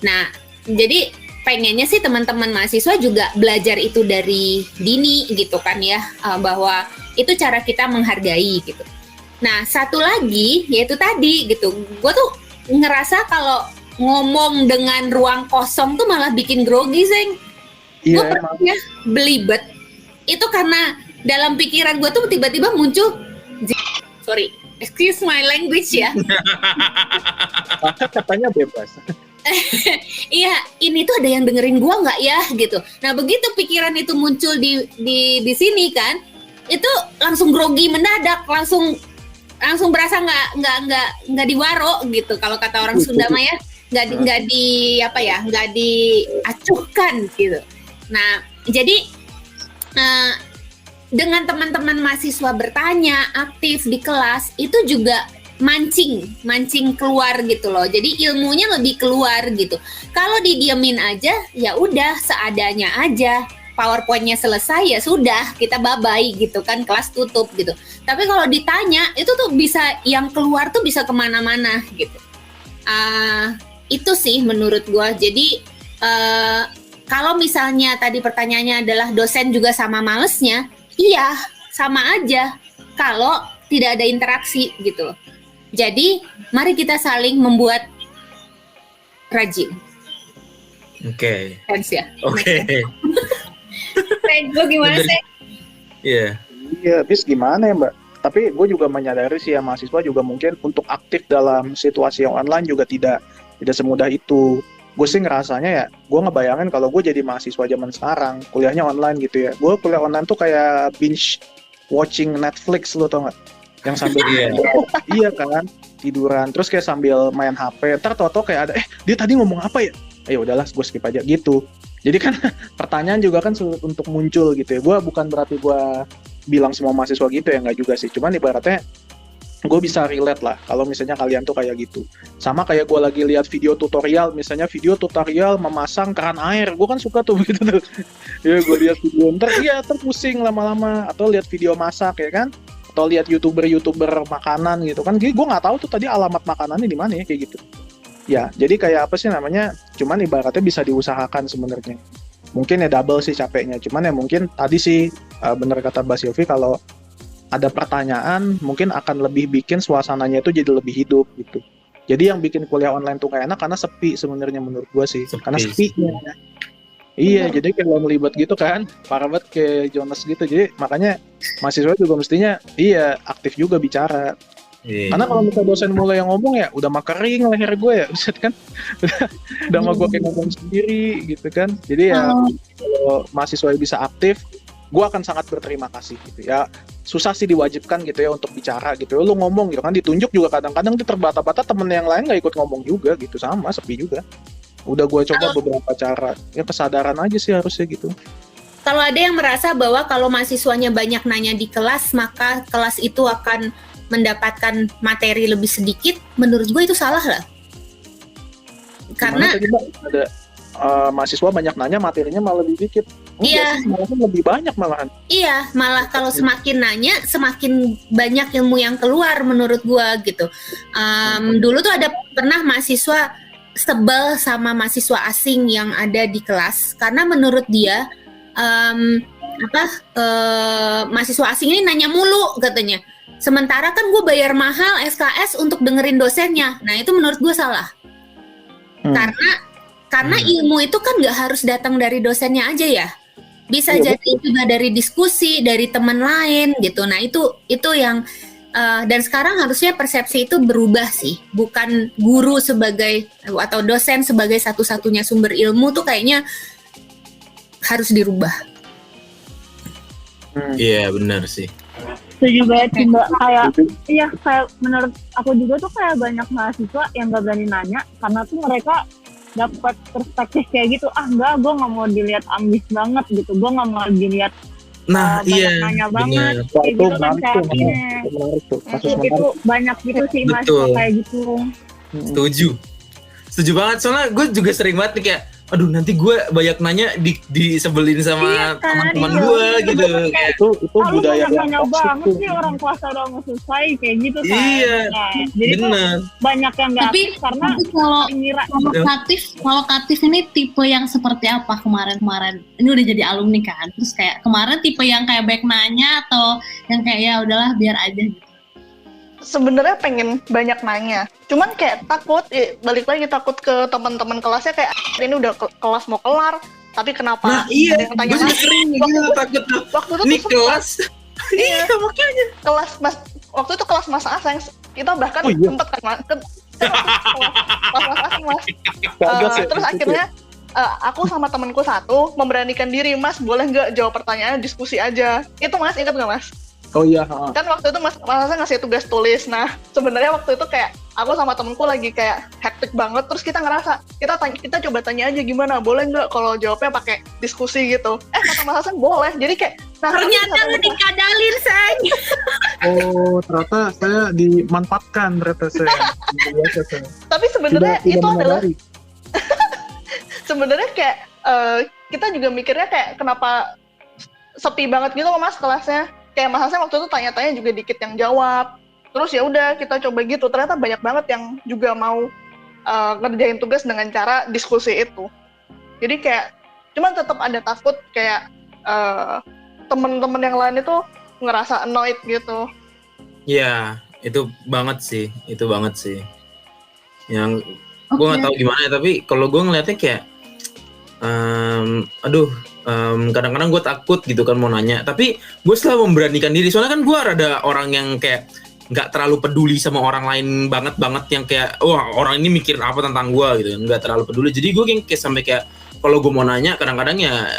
Nah, jadi pengennya sih teman-teman mahasiswa juga belajar itu dari dini gitu kan ya, bahwa itu cara kita menghargai gitu. Nah, satu lagi yaitu tadi gitu, gue tuh ngerasa kalau ngomong dengan ruang kosong tuh malah bikin grogi, Zeng. Gue pernah ya belibet, itu karena dalam pikiran gue tuh tiba-tiba muncul, sorry, excuse my language ya. Katanya bebas. Iya, ini tuh ada yang dengerin gue nggak ya gitu. Nah, begitu pikiran itu muncul di sini kan, itu langsung grogi mendadak, langsung berasa nggak diwaro gitu. Kalau kata orang Sunda mah ya, nggak diacuhkan gitu. Nah, jadi dengan teman-teman mahasiswa bertanya aktif di kelas itu juga mancing keluar gitu loh. Jadi ilmunya lebih keluar gitu. Kalau didiemin aja ya udah seadanya aja. PowerPoint-nya selesai ya sudah, kita bye-bye gitu kan, kelas tutup gitu. Tapi kalau ditanya itu tuh bisa, yang keluar tuh bisa kemana-mana gitu. Itu sih menurut gua. Jadi kalau misalnya tadi pertanyaannya adalah dosen juga sama malesnya, iya sama aja kalau tidak ada interaksi gitu loh. Jadi mari kita saling membuat rajin. Oke. Thanks ya. Oke. Lo gimana sih? Iya. Iya, habis gimana ya Mbak? Tapi gue juga menyadari sih ya, mahasiswa juga mungkin untuk aktif dalam situasi yang online juga tidak semudah itu. Gue sih ngerasanya ya, gue ngebayangin kalau gue jadi mahasiswa zaman sekarang, kuliahnya online gitu ya. Gue kuliah online tuh kayak binge watching Netflix, lo tau gak? Yang sambil iya kan, tiduran, terus kayak sambil main HP, ntar tau-tau kayak ada, dia tadi ngomong apa ya? Ayo udahlah, gue skip aja gitu. Jadi kan pertanyaan juga kan sulit untuk muncul gitu ya. Gue bukan berarti gue bilang semua mahasiswa gitu ya, nggak juga sih. Cuman ibaratnya gue bisa relate lah kalau misalnya kalian tuh kayak gitu. Sama kayak gue lagi lihat video tutorial, misalnya video tutorial memasang keran air. Gue kan suka tuh begitu tuh. Ya gue lihat video terpusing lama-lama. Atau lihat video masak ya kan. Atau lihat youtuber makanan gitu kan. Jadi gue nggak tahu tuh tadi alamat makanannya di mana ya kayak gitu. Ya, jadi kayak apa sih namanya, cuman ibaratnya bisa diusahakan sebenarnya. Mungkin ya double sih capeknya, cuman ya mungkin tadi sih bener kata Mbak Silvi, kalau ada pertanyaan mungkin akan lebih bikin suasananya itu jadi lebih hidup gitu. Jadi yang bikin kuliah online tuh kayak enak karena sepi sebenarnya menurut gua sih, karena sepinya. Iya, jadi kayak lo ngelibet gitu kan, parah banget kayak Jonas gitu. Jadi makanya mahasiswa juga mestinya aktif juga bicara. Karena kalau misalnya dosen mulai yang ngomong ya udah makering leher gue ya, buset kan, udah mah gue kayak ngomong sendiri gitu kan. Jadi ya kalau mahasiswa bisa aktif, gue akan sangat berterima kasih gitu ya. Susah sih diwajibkan gitu ya untuk bicara gitu ya. Lu ngomong gitu kan, ditunjuk juga kadang-kadang terbata-bata, temen yang lain nggak ikut ngomong juga gitu, sama sepi juga. Udah gue coba beberapa cara, ya kesadaran aja sih harusnya gitu. Kalau ada yang merasa bahwa kalau mahasiswanya banyak nanya di kelas, maka kelas itu akan mendapatkan materi lebih sedikit, menurut gue itu salah lah. Karena tadi, Mbak, ada mahasiswa banyak nanya, materinya malah lebih dikit. Iya. Malahan lebih banyak malahan. Iya, malah kalau semakin nanya, semakin banyak ilmu yang keluar menurut gue gitu. Dulu tuh ada pernah mahasiswa sebel sama mahasiswa asing yang ada di kelas, karena menurut dia mahasiswa asing ini nanya mulu katanya. Sementara kan gue bayar mahal SKS untuk dengerin dosennya. Nah itu menurut gue salah. Karena ilmu itu kan nggak harus datang dari dosennya aja ya. Bisa jadi juga dari diskusi, dari teman lain gitu. Nah itu yang dan sekarang harusnya persepsi itu berubah sih. Bukan guru sebagai atau dosen sebagai satu-satunya sumber ilmu tuh kayaknya harus dirubah. Iya benar sih. Setuju banget sih Mbak. Kayak menurut aku juga tuh kayak banyak mahasiswa yang gak berani nanya karena tuh mereka dapat perspektif kayak gitu. Enggak, gue nggak mau dilihat ambis banget gitu. Gue nggak mau dilihat nanya banget. Kayak gitu kan caranya. Itu banyak gitu sih mahasiswa kayak gitu. Setuju banget, soalnya gue juga sering banget nih kayak aduh nanti gue banyak nanya disebelin sama teman-teman gue gitu. Itu budaya yang nanya banget sih orang kelas udah mau selesai kayak gitu kan. Iya. Jadi tuh banyak yang nggak karena kalau katif ini tipe yang seperti apa kemarin? Ini udah jadi alumni kan. Terus kayak kemarin tipe yang kayak baik nanya atau yang kayak ya udahlah biar aja gitu. Sebenarnya pengen banyak nanya, cuman kayak takut, balik lagi takut ke teman-teman kelasnya kayak ini udah kelas mau kelar, tapi kenapa? Nah iya, gue juga sering gitu takut tuh. Waktu itu ini kelas, iya makanya. Waktu itu kelas Mas Aseng, kita bahkan sempat kelas Mas Aseng Mas. Terus akhirnya aku sama temanku satu memberanikan diri, Mas boleh nggak jawab pertanyaan diskusi aja? Itu Mas ingat nggak Mas? Oh iya. Kan waktu itu Mas Hasan ngasih tugas tulis. Nah sebenarnya waktu itu kayak aku sama temenku lagi kayak hektik banget. Terus kita ngerasa kita coba tanya aja gimana, boleh nggak kalau jawabnya pakai diskusi gitu. Kata Mas Hasan boleh. Jadi kayak ternyata lu dikadalin Sang. Oh ternyata saya dimanfaatkan saya. Tapi sebenarnya itu adalah sebenarnya kayak kita juga mikirnya kayak kenapa sepi banget gitu loh Mas kelasnya. Kayak Mas Hasan waktu itu tanya-tanya juga dikit yang jawab. Terus ya udah kita coba gitu. Ternyata banyak banget yang juga mau ngerjain tugas dengan cara diskusi itu. Jadi kayak cuman tetap ada takut kayak temen-temen yang lain itu ngerasa annoyed gitu. Iya, itu banget sih. Yang gue nggak tahu gimana ya, tapi kalau gue ngeliatnya kayak kadang-kadang gue takut gitu kan mau nanya, tapi gue selalu memberanikan diri soalnya kan gue rada orang yang kayak nggak terlalu peduli sama orang lain banget yang kayak wah orang ini mikirin apa tentang gue gitu, nggak terlalu peduli. Jadi gue kayak sampai kayak kalau gue mau nanya kadang-kadang ya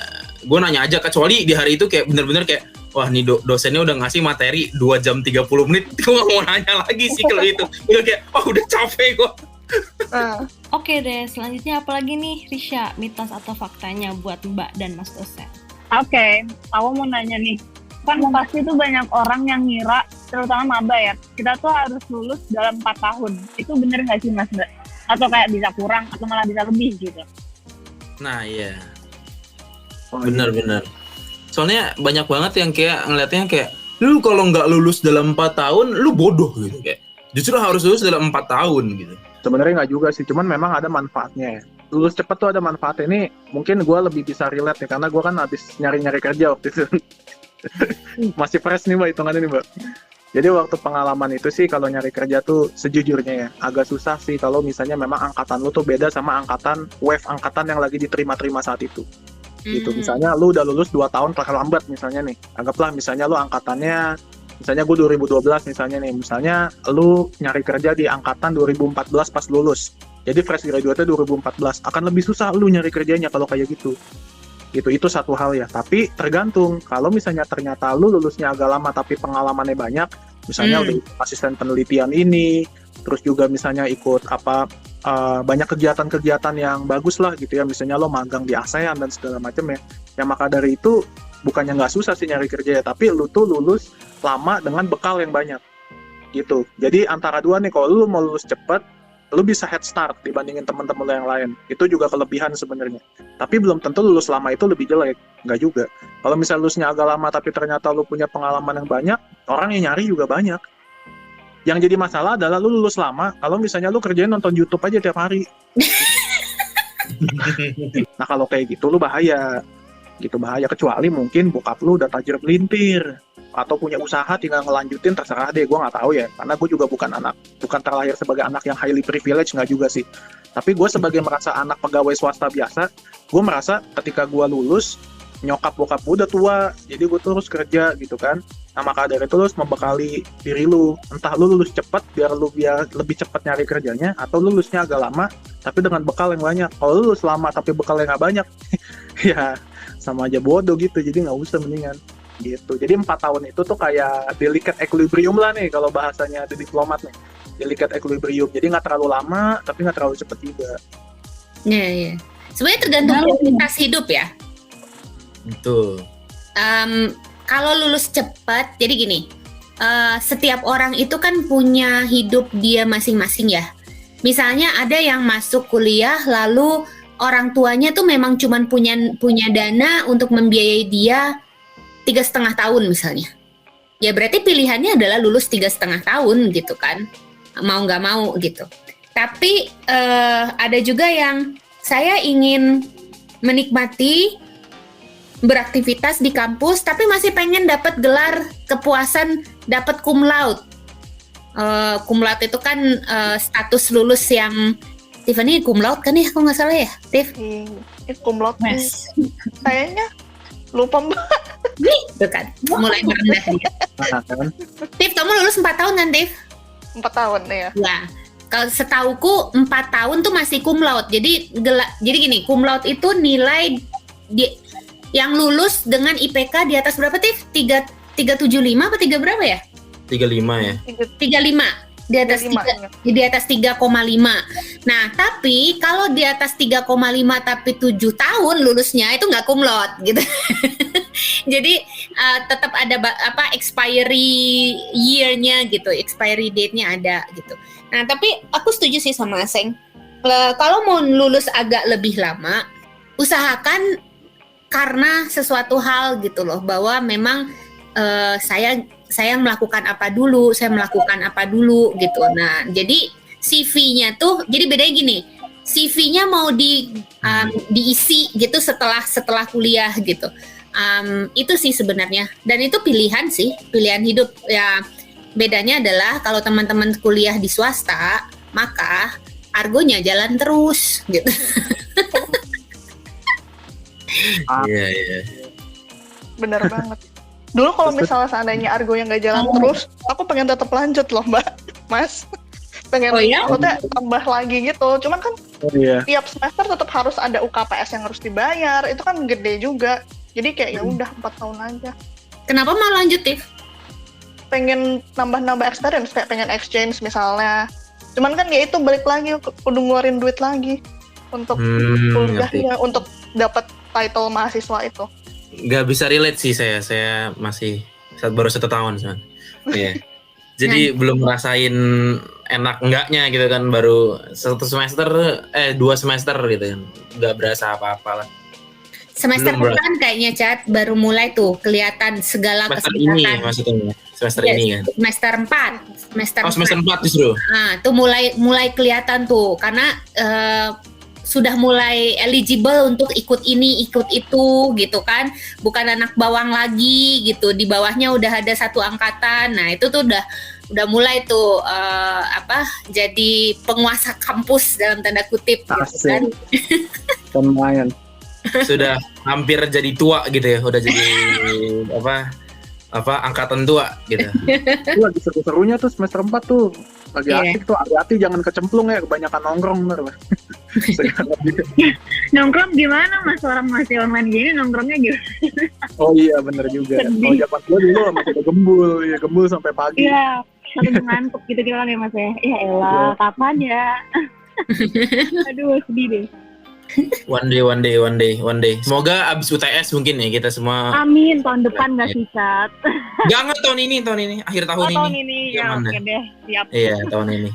gue nanya aja, kecuali di hari itu kayak bener-bener kayak wah nih dosennya udah ngasih materi 2 jam 30 menit gue nggak mau nanya lagi sih kalau itu udah kayak udah capek gue. Oke deh, selanjutnya apa lagi nih Risha, mitos atau faktanya buat Mbak dan Mas dosen? Oke, aku mau nanya nih, kan pasti tuh banyak orang yang ngira, terutama maba ya, kita tuh harus lulus dalam 4 tahun. Itu bener nggak sih Mas Mbak? Atau kayak bisa kurang atau malah bisa lebih gitu? Nah iya, benar. Soalnya banyak banget yang kayak ngeliatnya kayak lu kalau nggak lulus dalam 4 tahun lu bodoh gitu, kayak justru harus lulus dalam 4 tahun gitu. Sebenarnya nggak juga sih, cuman memang ada manfaatnya ya. Lulus cepat tuh ada manfaatnya. Ini mungkin gue lebih bisa relate nih, karena gue kan habis nyari-nyari kerja waktu itu. Masih fresh nih Mbak hitungannya nih Mbak. Jadi waktu pengalaman itu sih kalau nyari kerja tuh sejujurnya ya agak susah sih kalau misalnya memang angkatan lu tuh beda sama wave angkatan yang lagi diterima-terima saat itu. Gitu. Misalnya lu udah lulus 2 tahun terlambat misalnya nih. Anggaplah misalnya lu angkatannya misalnya gue 2012 misalnya nih, misalnya lu nyari kerja di angkatan 2014 pas lulus, jadi fresh graduate 2014, akan lebih susah lu nyari kerjanya kalau kayak gitu. Itu satu hal ya, tapi tergantung. Kalau misalnya ternyata lu lulusnya agak lama tapi pengalamannya banyak, misalnya udah asisten penelitian ini, terus juga misalnya ikut banyak kegiatan-kegiatan yang bagus lah gitu ya, misalnya lo magang di ASEAN dan segala macam ya maka dari itu bukannya nggak susah sih nyari kerja ya, tapi lu tuh lulus lama dengan bekal yang banyak gitu. Jadi antara dua nih, kalau lu mau lulus cepat, lu bisa head start dibandingin teman-teman lu yang lain. Itu juga kelebihan sebenarnya. Tapi belum tentu lulus lama itu lebih jelek, nggak juga. Kalau misalnya lulusnya agak lama tapi ternyata lu punya pengalaman yang banyak, orang yang nyari juga banyak. Yang jadi masalah adalah lu lulus lama, kalau misalnya lu kerjain nonton YouTube aja tiap hari. Nah kalau kayak gitu lu bahaya. gitu bahaya, kecuali mungkin bokap lu udah tajir melintir atau punya usaha tinggal ngelanjutin, terserah deh, gue nggak tahu ya, karena gue juga bukan terlahir sebagai anak yang highly privileged, nggak juga sih, tapi gue sebagai merasa anak pegawai swasta biasa, gue merasa ketika gue lulus nyokap bokap gue udah tua, jadi gue terus kerja gitu kan. Nah maka dari itu lu harus membekali diri lu, entah lu lulus cepat biar lebih cepat nyari kerjanya, atau lulusnya agak lama tapi dengan bekal yang banyak. Kalau lu lulus lama tapi bekalnya nggak banyak ya sama aja bodoh gitu, jadi nggak usah, mendingan gitu. Jadi 4 tahun itu tuh kayak delicate equilibrium lah nih kalau bahasanya di diplomat nih, delicate equilibrium, jadi nggak terlalu lama tapi nggak terlalu cepet juga. Iya. Sebenarnya tergantung prioritas hidup ya. Betul. Kalau lulus cepat, jadi gini, setiap orang itu kan punya hidup dia masing-masing ya. Misalnya ada yang masuk kuliah lalu orang tuanya tuh memang cuman punya dana untuk membiayai dia 3,5 tahun misalnya. Ya berarti pilihannya adalah lulus 3,5 tahun gitu kan, mau nggak mau gitu. Tapi ada juga yang saya ingin menikmati beraktivitas di kampus tapi masih pengen dapat gelar kepuasan, dapat cum laude. Cum laude itu kan status lulus yang Tiffany cum laude kan ya, kalau nggak salah ya, Tiff? Cum laude Yes. kayaknya lupa mbak. Itu kan mulai merendah dia. Kan? Tiff, kamu lulus 4 tahun kan, Tiff? 4 tahun ya. Nah, kalau setauku 4 tahun tuh masih cum laude. Jadi gini, cum laude itu nilai yang lulus dengan IPK di atas berapa, Tiff? 375 apa 3 berapa ya? 35 ya. 35. Di atas 3,5. Nah, tapi kalau di atas 3,5 tapi 7 tahun lulusnya itu nggak cum laude gitu. Jadi tetap ada expiry year-nya gitu, expiry date-nya ada gitu. Nah, tapi aku setuju sih sama Aseng. Kalau mau lulus agak lebih lama, usahakan karena sesuatu hal gitu loh, bahwa memang saya melakukan apa dulu gitu. Nah, jadi CV-nya tuh, jadi bedanya gini, CV-nya mau diisi gitu setelah kuliah gitu. Itu sih sebenarnya, dan itu pilihan sih, pilihan hidup ya. Bedanya adalah kalau teman-teman kuliah di swasta, maka argonya jalan terus gitu. Iya. Bener banget. Dulu kalau misalnya seandainya argo yang nggak jalan terus, aku pengen tetap lanjut loh mbak, mas. Pengen maksudnya tambah lagi gitu. Cuman kan tiap semester tetap harus ada UKPS yang harus dibayar. Itu kan gede juga. Jadi kayak ya udah 4 tahun aja. Kenapa mau lanjut, Tiff? Pengen nambah experience, kayak pengen exchange misalnya. Cuman kan ya itu balik lagi, kudu ngeluarin duit lagi untuk kuliahnya, untuk dapat title mahasiswa itu. Nggak bisa relate sih saya masih baru 1 tahun sebenarnya. Iya. Jadi belum ngerasain enak enggaknya gitu kan, baru 2 semester gitu kan, nggak berasa apa-apa lah. Semester depan kayaknya, Cat, baru mulai tuh kelihatan segala kesempatan. Ini maksudnya semester ini kan. Semester 4 justru. Nah, tuh mulai kelihatan tuh, karena sudah mulai eligible untuk ikut ini, ikut itu gitu kan. Bukan anak bawang lagi gitu. Di bawahnya udah ada 1 angkatan. Nah, itu tuh udah mulai tuh jadi penguasa kampus dalam tanda kutip gitu kan. Lumayan. Sudah hampir jadi tua gitu ya. Udah jadi angkatan tua gitu. Itu lagi seru-serunya tuh semester 4 tuh. Lagi asik tuh, hati-hati jangan kecemplung ya, kebanyakan nongkrong bener lah. Nongkrong gimana mas, orang masih online gini nongkrongnya gitu. Oh iya bener juga. Kalau zaman gue dulu masih ada gembul sampai pagi. Iya, sampai ngantuk gitu kan ya mas ya. Ya elah, kapan ya? Aduh sedih deh. One day. Semoga abis UTS mungkin ya kita semua. Amin, tahun depan nggak sih, Cat? Jangan tahun ini, akhir tahun ini. Tahun ini, ya oke deh, siap. Iya, tahun ini.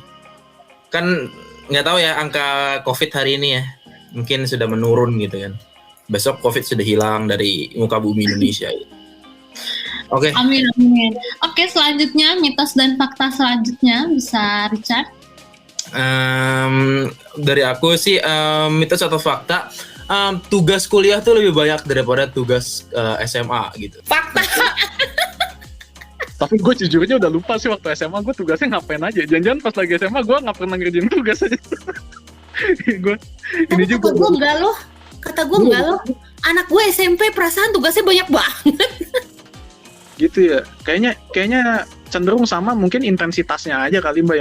Kan nggak tahu ya angka COVID hari ini ya, mungkin sudah menurun gitu kan. Besok COVID sudah hilang dari muka bumi Indonesia. Oke. Amin. Oke, selanjutnya mitos dan fakta selanjutnya bisa Richard. Dari aku sih mitos atau fakta, tugas kuliah tuh lebih banyak daripada tugas SMA gitu. Fakta. Tapi gue jujurnya udah lupa sih waktu SMA gue tugasnya ngapain aja. Jangan-jangan pas lagi SMA gue nggak pernah ngerjain tugas aja. Gue ini juga. Kata gue enggak loh. Kata gue enggak loh. Anak gue SMP perasaan tugasnya banyak banget. Gitu ya. Kayaknya cenderung sama, mungkin intensitasnya aja kali Mbak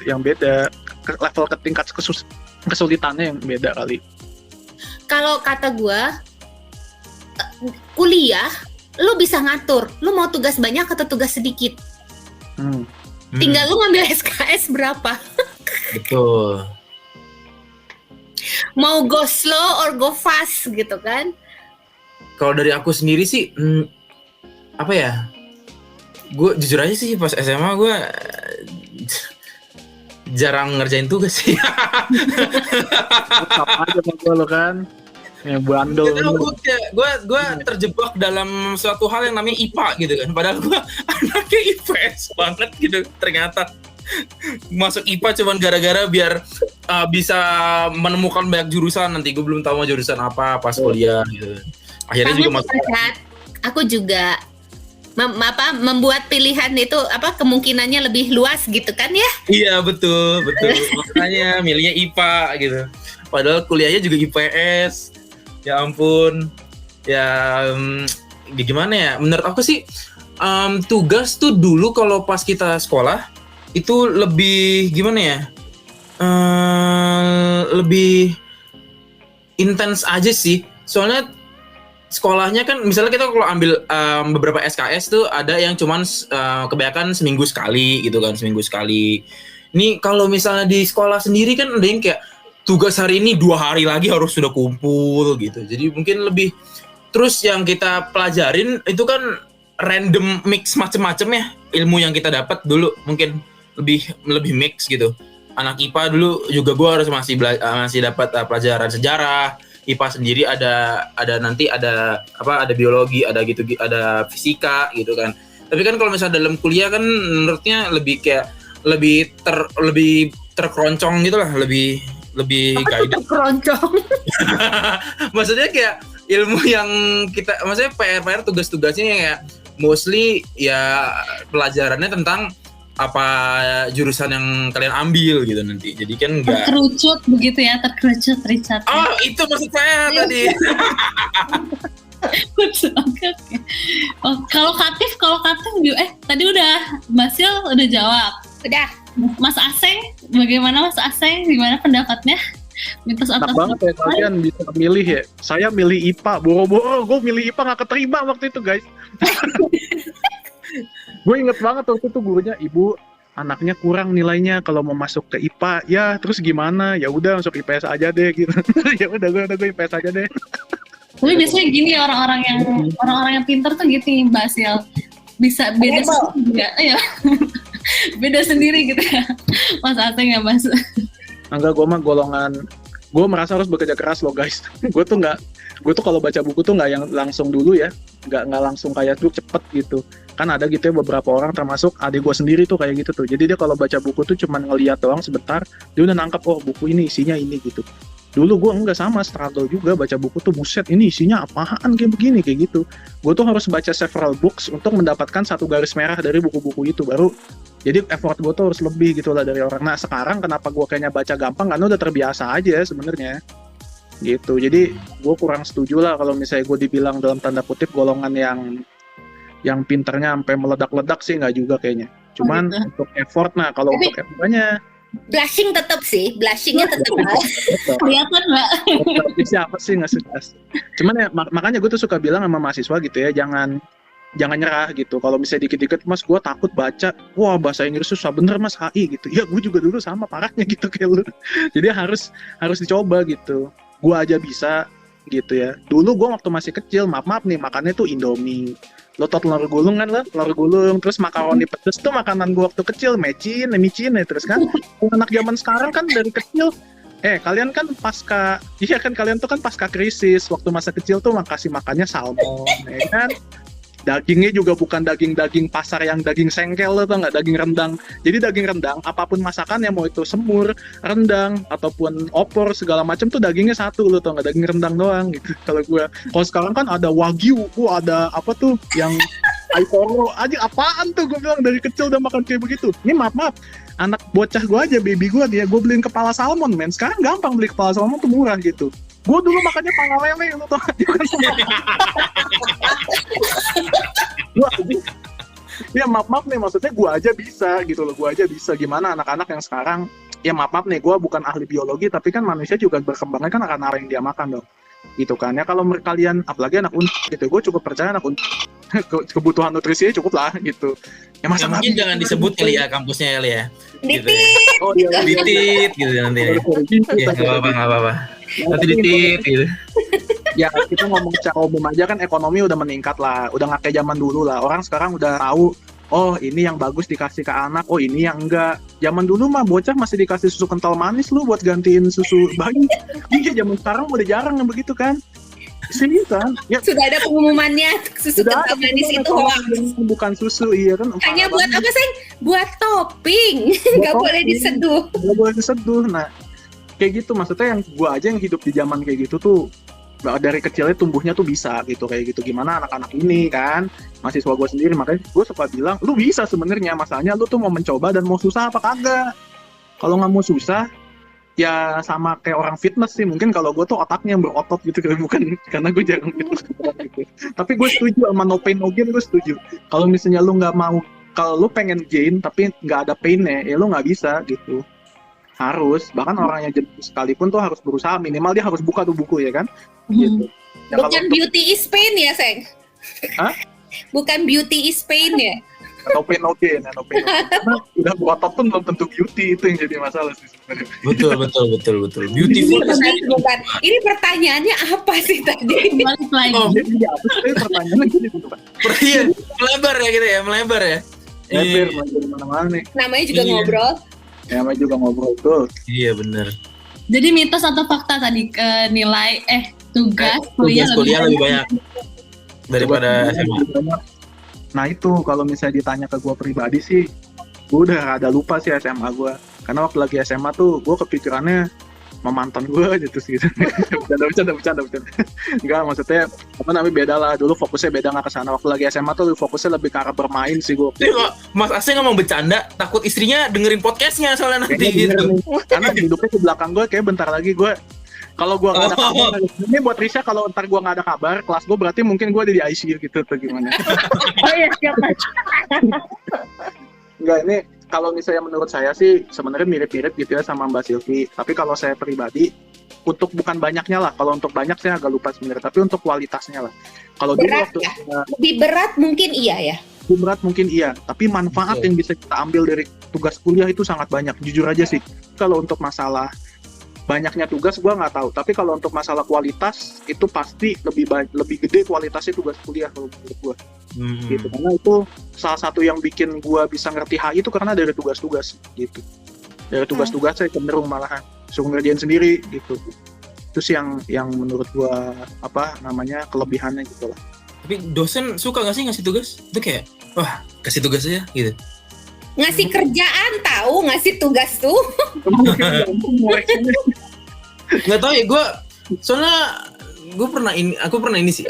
yang beda. Level ke tingkat kesulitannya yang beda kali. Kalau kata gue, kuliah lu bisa ngatur, lu mau tugas banyak atau tugas sedikit. Tinggal lu ngambil SKS berapa. Betul. Mau go slow or go fast gitu kan. Kalau dari aku sendiri sih, apa ya? Gue jujur aja sih pas SMA gue jarang ngerjain tugas sih. Apa aja sama lo kan? Ya bandel. Gue terjebak dalam suatu hal yang namanya IPA gitu kan. Padahal gue anaknya IPS banget gitu ternyata. Masuk IPA cuman gara-gara biar bisa menemukan banyak jurusan. Nanti gue belum tahu mau jurusan apa pas kuliah gitu. Akhirnya juga masuk. Aku juga membuat pilihan itu kemungkinannya lebih luas gitu kan ya? Iya betul. Makanya milihnya IPA gitu. Padahal kuliahnya juga IPS. Ya ampun. Ya gimana ya? Menurut aku sih tugas tuh dulu kalau pas kita sekolah itu lebih gimana ya? Lebih intens aja sih. Soalnya sekolahnya kan misalnya kita kalau ambil beberapa SKS tuh ada yang cuman kebanyakan seminggu sekali gitu kan, seminggu sekali. Ini kalau misalnya di sekolah sendiri kan ada yang kayak tugas hari ini 2 hari lagi harus sudah kumpul gitu. Jadi mungkin lebih, terus yang kita pelajarin itu kan random mix macem-macem ya, ilmu yang kita dapat dulu mungkin lebih mix gitu. Anak IPA dulu juga gue harus masih dapat pelajaran sejarah. IPA sendiri ada nanti ada biologi, ada gitu, ada fisika gitu kan. Tapi kan kalau misalnya dalam kuliah kan menurutnya lebih kayak lebih terkeroncong gitu lah, lebih guided. Terkeroncong. Maksudnya kayak ilmu yang kita, maksudnya PR tugas-tugasnya ya mostly ya pelajarannya tentang apa jurusan yang kalian ambil gitu nanti. Jadi kan enggak terkerucut begitu ya, terkerucut Richard. Oh, itu maksud saya tadi. Oke. Oh, kalau Katif tadi udah Basil udah jawab. Udah. Mas Aseng, bagaimana Mas Aseng? Gimana pendapatnya? Mitos Enak atau banget ya kalian bisa milih ya. Saya milih IPA, boro-boro gue milih IPA gak keterima waktu itu guys. Gue inget banget waktu itu gurunya, ibu anaknya kurang nilainya kalau mau masuk ke IPA, ya terus gimana? Ya udah masuk IPS aja deh gitu. Ya udah gue IPS aja deh. Tapi biasanya gini orang-orang yang pintar tuh gitu nih Basil. Bisa beda sendiri ya. Beda sendiri gitu ya. Mas Aseng ya Mas. Enggak, gue mah golongan, gue merasa harus bekerja keras loh guys. gue tuh kalau baca buku tuh nggak yang langsung dulu ya, nggak langsung kayak tuh cepet gitu. Kan ada gitu ya beberapa orang, termasuk adik gue sendiri tuh kayak gitu tuh. Jadi dia kalau baca buku tuh cuman ngeliat doang sebentar, dia udah nangkep, oh buku ini isinya ini gitu. Dulu gue enggak, sama struggle juga baca buku tuh, buset ini isinya apaan kayak begini kayak gitu. Gue tuh harus baca several books untuk mendapatkan satu garis merah dari buku-buku itu, baru jadi effort gue tuh harus lebih gitu lah dari orang. Nah sekarang kenapa gue kayaknya baca gampang, karena udah terbiasa aja sebenarnya gitu. Jadi gue kurang setuju lah kalau misalnya gue dibilang dalam tanda kutip golongan yang pinternya sampai meledak-ledak sih, nggak juga kayaknya. Cuman untuk effort, nah kalau untuk effortnya Blushingnya tetap kelihatan Mbak. Siapa sih nggak sukses. Cuman ya makanya gue tuh suka bilang sama mahasiswa gitu ya, jangan nyerah gitu. Kalau misalnya dikit-dikit Mas gue takut baca, wah bahasa Inggris susah bener Mas HI gitu. Ya gue juga dulu sama parahnya gitu kayak lu. Jadi harus dicoba gitu. Gue aja bisa gitu ya. Dulu gue waktu masih kecil, maaf nih, makannya tuh Indomie. Lo tau telur gulung kan lah, telur gulung, terus makaroni pedes tuh makanan gue waktu kecil, micin ya, terus kan anak zaman sekarang kan dari kecil, kalian kan kalian tuh kan pasca krisis, waktu masa kecil tuh kasih makannya salmon, ya kan, Dagingnya juga bukan daging pasar yang daging sengkel atau nggak, daging rendang. Jadi daging rendang apapun masakannya, mau itu semur, rendang ataupun opor segala macam tuh dagingnya satu lo tau nggak, daging rendang doang gitu. Kalau sekarang kan ada wagyu, ada apa tuh yang Aitoro aja, apaan tuh, gue bilang dari kecil udah makan kayak begitu. Ini maaf anak bocah gue aja, baby gue dia, gue beliin kepala salmon men. Sekarang gampang beli kepala salmon tuh murah gitu. Gue dulu makannya pala lele, lo tau ya maaf nih, maksudnya gue aja bisa gitu loh, gue aja bisa. Gimana anak-anak yang sekarang, ya maaf nih, gue bukan ahli biologi, tapi kan manusia juga berkembangnya kan akan apa yang dia makan dong gitu kan ya. Kalau kalian apalagi anak gitu, gue cukup percaya anak kebutuhan nutrisinya cukup lah gitu ya. Masa ya, mungkin jangan disebut kali ya kampusnya kali ya gitu Ditit. ya. oh iya Ditit gitu nanti ya, nggak apa-apa nanti ditit gitu. Ya kita ngomong secara umum aja kan, ekonomi udah meningkat lah, udah nggak kayak zaman dulu lah. Orang sekarang udah tahu, oh ini yang bagus dikasih ke anak, oh ini yang enggak. Zaman dulu mah bocah masih dikasih susu kental manis lu buat gantiin susu bayi. Iya, zaman sekarang udah jarang yang begitu kan. Sini kan ya, Sudah ada pengumumannya, susu udah kental manis itu hoax. bukan susu, iya kan. Hanya buat apa sih? Buat topping, nggak boleh diseduh. Nggak boleh diseduh. Nah kayak gitu, maksudnya yang gua aja yang hidup di zaman kayak gitu tuh dari kecilnya tumbuhnya tuh bisa gitu, kayak gitu. Gimana anak-anak ini kan, mahasiswa gue sendiri, makanya gue suka bilang lu bisa sebenarnya, masalahnya lu tuh mau mencoba dan mau susah apa kagak. Kalau nggak mau susah ya sama kayak orang fitness sih, mungkin kalau gue tuh otaknya yang berotot gitu, bukan karena gue jarang fitness gitu. Tapi gue setuju sama no pain no gain, gue setuju. Kalau misalnya lu nggak mau, kalau lu pengen gain tapi nggak ada painnya, ya lu nggak bisa gitu. Harus, bahkan orang yang jenuh sekalipun tuh harus berusaha, minimal dia harus buka tuh buku ya kan gitu. Ya, Bukan beauty is pain ya, Seng? Hah? Bukan beauty is pain ya? no pain no gain. Karena udah berotot pun belum tentu beauty, itu yang jadi masalah sih sebenarnya. Betul beautiful Bukan. Ini pertanyaannya apa sih tadi? Balik lagi. Jadi ya, itu pertanyaannya gitu Pak. iya melebar ya gitu ya, melebar ya. Lebar dari mana-mana nih. Namanya juga Iya. ngobrol. Ya, namanya juga ngobrol tuh. Iya benar. Jadi mitos atau fakta tadi, nilai tugas Tugas kuliah lebih banyak. banyak daripada SMA. Nah itu kalau misalnya ditanya ke gue pribadi sih, gue udah ada lupa sih SMA gue. Karena waktu lagi SMA tuh gue kepikirannya sama mantan gue aja terus gitu. Bercanda. Enggak, maksudnya apa namanya, beda lah. Dulu fokusnya beda, nggak kesana. Waktu lagi SMA tuh fokusnya lebih ke arah bermain sih gue. Jadi kok Mas Ase nggak mau bercanda, takut istrinya dengerin podcastnya soalnya nanti Kayaknya gitu. bener nih. Karena hidupnya di belakang gue kayak bentar lagi gue, kalau gue nggak ada kabar, ini buat Risha, kalau ntar gue nggak ada kabar kelas gue, berarti mungkin gue ada di ICU gitu atau gimana. Oh iya, siap Mas. Enggak, ini kalau misalnya menurut saya sih sebenarnya mirip-mirip gitu ya sama Mbak Silvi. Tapi kalau saya pribadi, untuk bukan banyaknya lah, kalau untuk banyak saya agak lupa sebenarnya, tapi untuk kualitasnya lah. Kalau dulu Berat waktu ya? Lebih berat mungkin iya ya. berat mungkin iya, tapi manfaat Betul. yang bisa kita ambil dari tugas kuliah itu sangat banyak, jujur aja sih. Kalau untuk masalah banyaknya tugas gue nggak tahu, tapi kalau untuk masalah kualitas itu pasti lebih gede kualitasnya tugas kuliah kalau menurut gue. Gitu, karena itu salah satu yang bikin gue bisa ngerti HI itu karena dari tugas-tugas gitu. Dari tugas-tugas saya cenderung malahan suruh ngerjain sendiri gitu. Terus yang menurut gue apa namanya kelebihannya gitu lah. Tapi dosen suka nggak sih ngasih tugas? Itu kayak, wah kasih tugas aja gitu. Ngasih kerjaan tahu, ngasih tugas tuh. Nggak tahu ya, gue soalnya aku pernah ini sih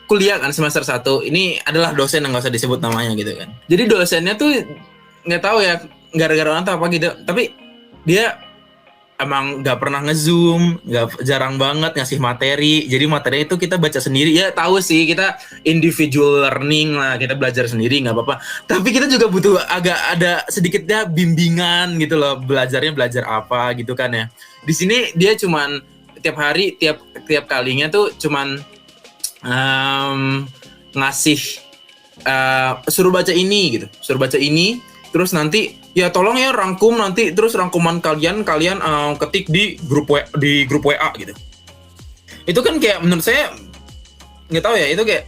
kuliah kan semester 1 ini adalah dosen yang nggak usah disebut namanya gitu kan. Jadi dosennya tuh nggak tahu ya gara-gara atau apa gitu, tapi dia emang nggak pernah nge-zoom, jarang banget ngasih materi. Jadi materi itu kita baca sendiri. Ya tahu sih kita individual learning lah, kita belajar sendiri nggak apa-apa. Tapi kita juga butuh agak ada sedikitnya bimbingan gitu loh, belajar apa gitu kan ya. Di sini dia cuman tiap hari tiap kalinya tuh cuman ngasih suruh baca ini gitu, suruh baca ini. Terus nanti ya tolong ya rangkum nanti, terus rangkuman kalian ketik di grup WA gitu. Itu kan kayak menurut saya nggak tahu ya, itu kayak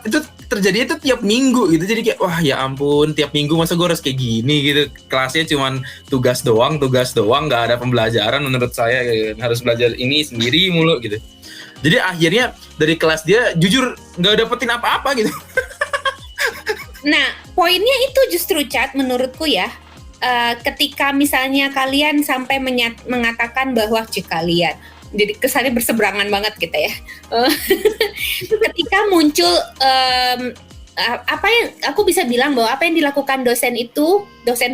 itu terjadi itu tiap minggu gitu. Jadi kayak wah ya ampun, tiap minggu masa gue harus kayak gini gitu. Kelasnya cuman tugas doang, nggak ada pembelajaran menurut saya gitu. Harus belajar ini sendiri mulu gitu. Jadi akhirnya dari kelas dia jujur nggak dapetin apa-apa gitu. Nah, poinnya itu justru Chat menurutku ya. Ketika misalnya kalian sampai mengatakan bahwa kalian, jadi kesannya berseberangan banget gitu ya. Ketika muncul apa yang aku bisa bilang bahwa apa yang dilakukan dosen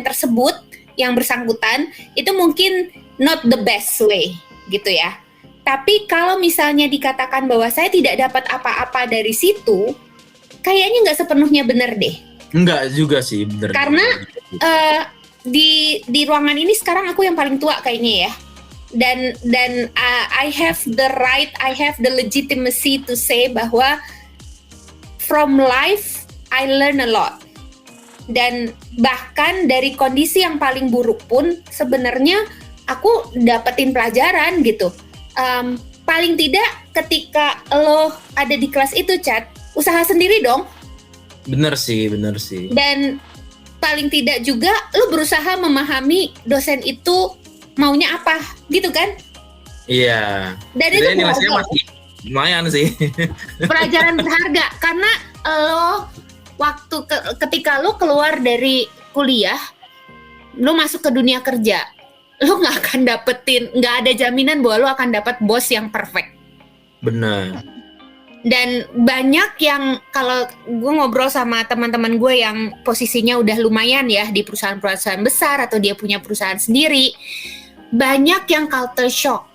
tersebut yang bersangkutan itu mungkin not the best way gitu ya. Tapi kalau misalnya dikatakan bahwa saya tidak dapat apa-apa dari situ, kayaknya nggak sepenuhnya benar deh. Enggak juga sih, bener. Karena di ruangan ini sekarang aku yang paling tua kayaknya ya. Dan I have the right, I have the legitimacy to say bahwa from life I learn a lot. Dan bahkan dari kondisi yang paling buruk pun sebenarnya aku dapetin pelajaran gitu. Paling tidak ketika lo ada di kelas itu, Chat, usaha sendiri dong. Bener sih. Dan paling tidak juga lo berusaha memahami dosen itu maunya apa, gitu kan? Iya. Dan itu nilainya masih lumayan sih. Pelajaran berharga karena lo ketika lo keluar dari kuliah, lo masuk ke dunia kerja, lo nggak ada jaminan bahwa lo akan dapat bos yang perfect. Benar. Dan banyak yang kalau gue ngobrol sama teman-teman gue yang posisinya udah lumayan ya di perusahaan-perusahaan besar atau dia punya perusahaan sendiri, banyak yang culture shock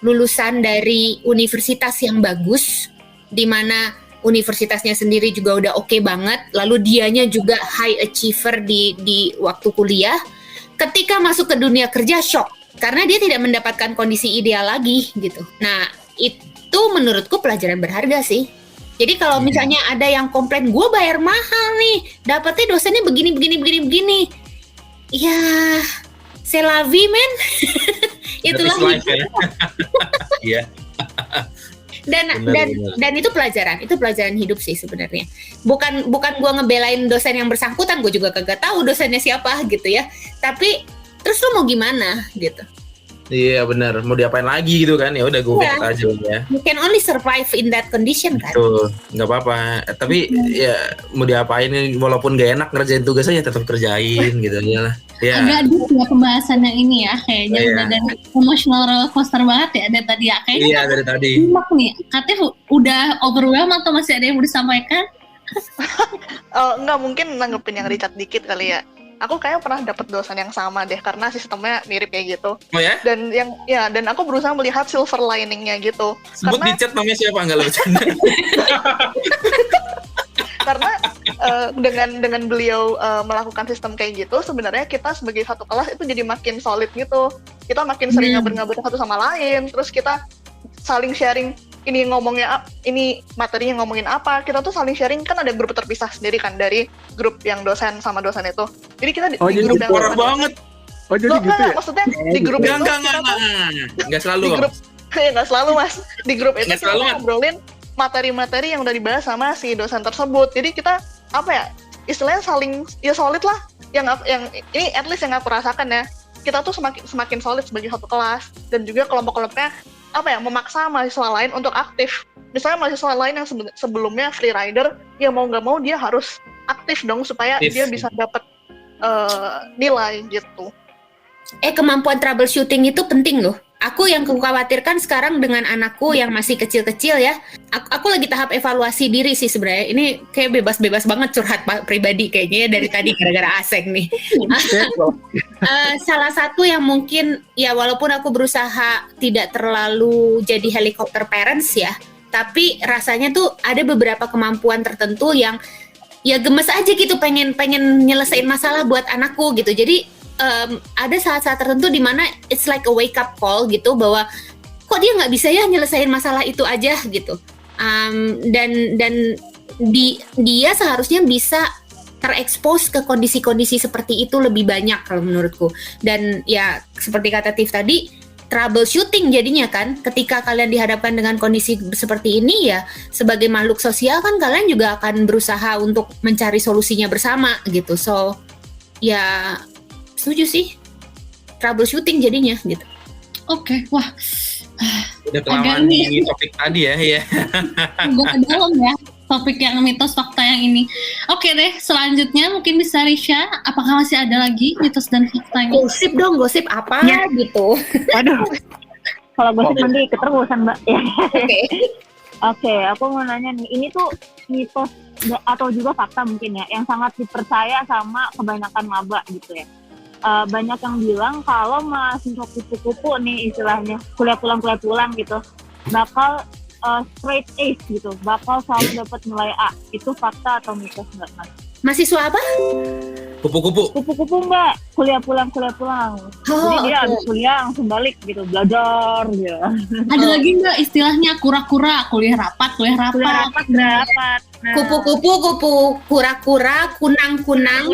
lulusan dari universitas yang bagus, di mana universitasnya sendiri juga udah oke banget, lalu dianya juga high achiever di waktu kuliah, ketika masuk ke dunia kerja shock karena dia tidak mendapatkan kondisi ideal lagi gitu. Nah itu menurutku pelajaran berharga sih. Jadi kalau misalnya ada yang komplain, gue bayar mahal nih, dapetnya dosennya begini. Ya, c'est la vie, men. Itulah hidup. Iya. Dan itu pelajaran hidup sih sebenarnya. Bukan gue ngebelain dosen yang bersangkutan, gue juga kagak tahu dosennya siapa gitu ya. Tapi terus lo mau gimana gitu? Iya benar, mau diapain lagi gitu kan? Ya udah gue ikut aja ya. You can only survive in that condition kan. Tuh, nggak apa-apa. Tapi ya mau diapain, walaupun gak enak ngerjain tugasnya tetap kerjain gitu ya. Ya. Agak deep ya pembahasannya ini ya, kayaknya udah dari emotional roller coaster banget ya dari tadi ya. Kayaknya iya dari tadi. Simak nih, katanya udah overwhelmed atau masih ada yang mau disampaikan? Enggak, mungkin nanggepin yang Richard dikit kali ya. Aku kayaknya pernah dapat dosen yang sama deh karena sistemnya mirip kayak gitu. Oh ya? Dan aku berusaha melihat silver liningnya gitu. Sebut di chat namanya siapa, enggak lebih bercanda. Karena dengan beliau melakukan sistem kayak gitu, sebenarnya kita sebagai satu kelas itu jadi makin solid gitu. Kita makin sering ngabar-ngabar satu sama lain, terus kita saling sharing ini materinya ngomongin apa, kita tuh saling sharing. Kan ada grup terpisah sendiri kan dari grup yang dosen sama dosen itu. Jadi kita di grup yang parah banget. Oh jadi gitu ya? Maksudnya di grup itu enggak selalu. Enggak selalu Mas. Di grup itu kita ngobrolin materi-materi yang udah dibahas sama si dosen tersebut. Jadi kita istilahnya saling solid lah. Yang ini at least yang aku rasakan ya. Kita tuh semakin solid sebagai satu kelas, dan juga kelompok-kelompoknya memaksa mahasiswa lain untuk aktif. Misalnya mahasiswa lain yang sebelumnya free rider, ya mau nggak mau dia harus aktif dong supaya dia bisa dapat nilai gitu. Kemampuan troubleshooting itu penting loh. Aku yang khawatirkan sekarang dengan anakku yang masih kecil-kecil ya. Aku lagi tahap evaluasi diri sih sebenarnya. Ini kayak bebas-bebas banget curhat pribadi kayaknya ya dari tadi gara-gara Aseng nih. Salah satu yang mungkin ya walaupun aku berusaha tidak terlalu jadi helicopter parents ya, tapi rasanya tuh ada beberapa kemampuan tertentu yang ya gemes aja gitu, pengen nyelesain masalah buat anakku gitu. Jadi ada saat-saat tertentu di mana it's like a wake up call gitu, bahwa kok dia nggak bisa ya nyelesain masalah itu aja gitu. Dan dia seharusnya bisa terekspos ke kondisi-kondisi seperti itu lebih banyak kalau menurutku. Dan ya seperti kata Tiff tadi, troubleshooting jadinya kan, ketika kalian dihadapkan dengan kondisi seperti ini ya sebagai makhluk sosial kan kalian juga akan berusaha untuk mencari solusinya bersama gitu. So ya setuju sih, troubleshooting jadinya gitu. Oke, wah Udah kelamaan Agak di topik tadi ya. agak dalam ya topik yang mitos fakta yang ini. Oke deh, selanjutnya mungkin bisa Risha, apakah masih ada lagi mitos dan faktanya? Gosip dong, gosip apa Ya. gitu. Waduh. Kalau gosip nanti keterusan, Mbak. Ya. Oke. Oke, aku mau nanya nih, ini tuh mitos atau juga fakta mungkin ya, yang sangat dipercaya sama kebanyakan maba gitu ya. Banyak yang bilang kalau mahasiswa kupu-kupu nih istilahnya, kuliah pulang gitu, bakal straight Ace gitu, bakal selalu dapat nilai A. Itu fakta atau mitos nggak, Mas? Mahasiswa apa? Kupu-kupu. Kupu-kupu Mbak, kuliah pulang. Jadi dia habis kuliah langsung balik gitu, belajar gitu. Ada lagi nggak istilahnya kura-kura, kuliah rapat? Kuliah rapat. Nah, Kupu-kupu, kura-kura, kunang-kunang,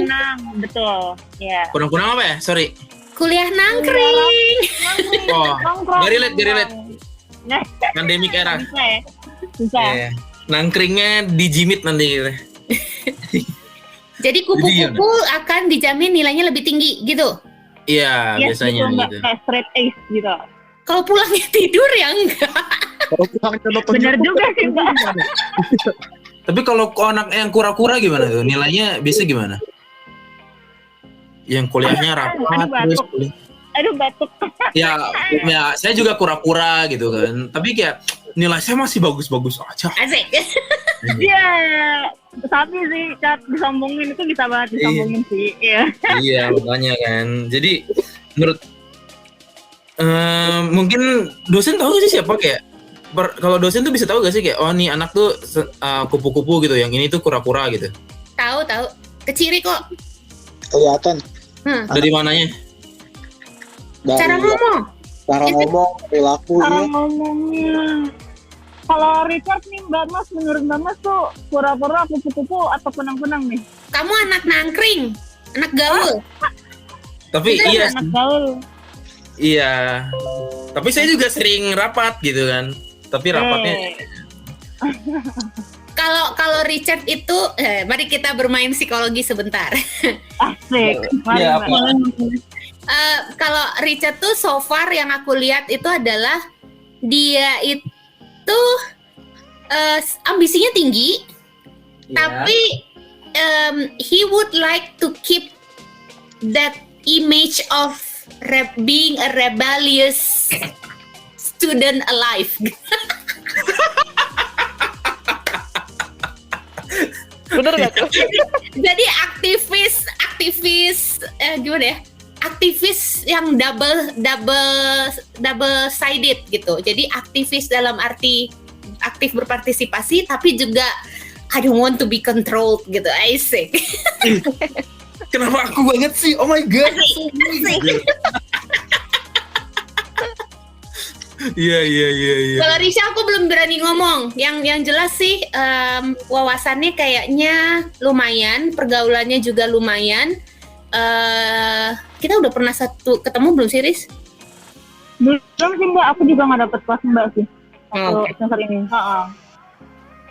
betul. Ya. Kurang-kurang apa ya? Sorry. kuliah nangkring. Oh, Nongkrong. gak relate. Nah, Pandemic era. bisa ya. Susah. Iya. Nangkringnya dijimit nanti gitu. Jadi kupu-kupu akan dijamin nilainya lebih tinggi gitu. Iya, Yes, biasanya gitu, Mbak. gitu. Kayak straight Ace gitu. Kalau pulangnya tidur ya enggak. Kalau pulangnya nonton Bener YouTube, juga sih, Mbak. Tapi kalau anak yang kura-kura gimana tuh? Nilainya biasa gimana? Yang kuliahnya rapat Aduh, terus batuk. Aduh, batuk. ya saya juga kura-kura gitu kan. Tapi kayak nilai saya masih bagus-bagus aja. Asik. Iya. Tapi sih, Cat, disombongin itu bisa banget disombongin sih. Iya. Iya, makanya kan. Jadi menurut mungkin dosen tahu gak sih siapa kayak kalau dosen tuh bisa tahu gak sih kayak oh nih anak tuh kupu-kupu gitu, yang ini tuh kura-kura gitu. Tahu. Keciri kok. kelihatan Dari mananya? dari Cara ngomong. cara ngomong, perilaku Cara ya. ngomongnya. Kalau Richard nih, Mbak Mas, menurut Mbak Mas tuh pura-pura kupu-kupu atau kunang-kunang nih? Kamu anak nangkring, anak gaul. Tapi Itu iya, anak gaul. iya. Tapi saya juga sering rapat gitu kan. Tapi rapatnya Kalau Richard itu, mari kita bermain psikologi sebentar. Asik. Mari, Iya, Mbak. Kalau Richard tuh so far yang aku lihat itu adalah dia itu ambisinya tinggi, tapi he would like to keep that image of being a rebellious student alive. Bener gak tuh? Jadi aktivis gimana ya? Aktivis yang double sided gitu. Jadi aktivis dalam arti aktif berpartisipasi, tapi juga I don't want to be controlled gitu. Asik. kenapa aku banget sih? Oh my god. Iya. Kalau Risha aku belum berani ngomong. Yang jelas sih wawasannya kayaknya lumayan, pergaulannya juga lumayan. Kita udah pernah ketemu belum sih, Riz? Belum sih, Mbak. Aku juga nggak dapet kelas Mbak sih. Oke. Semester ini.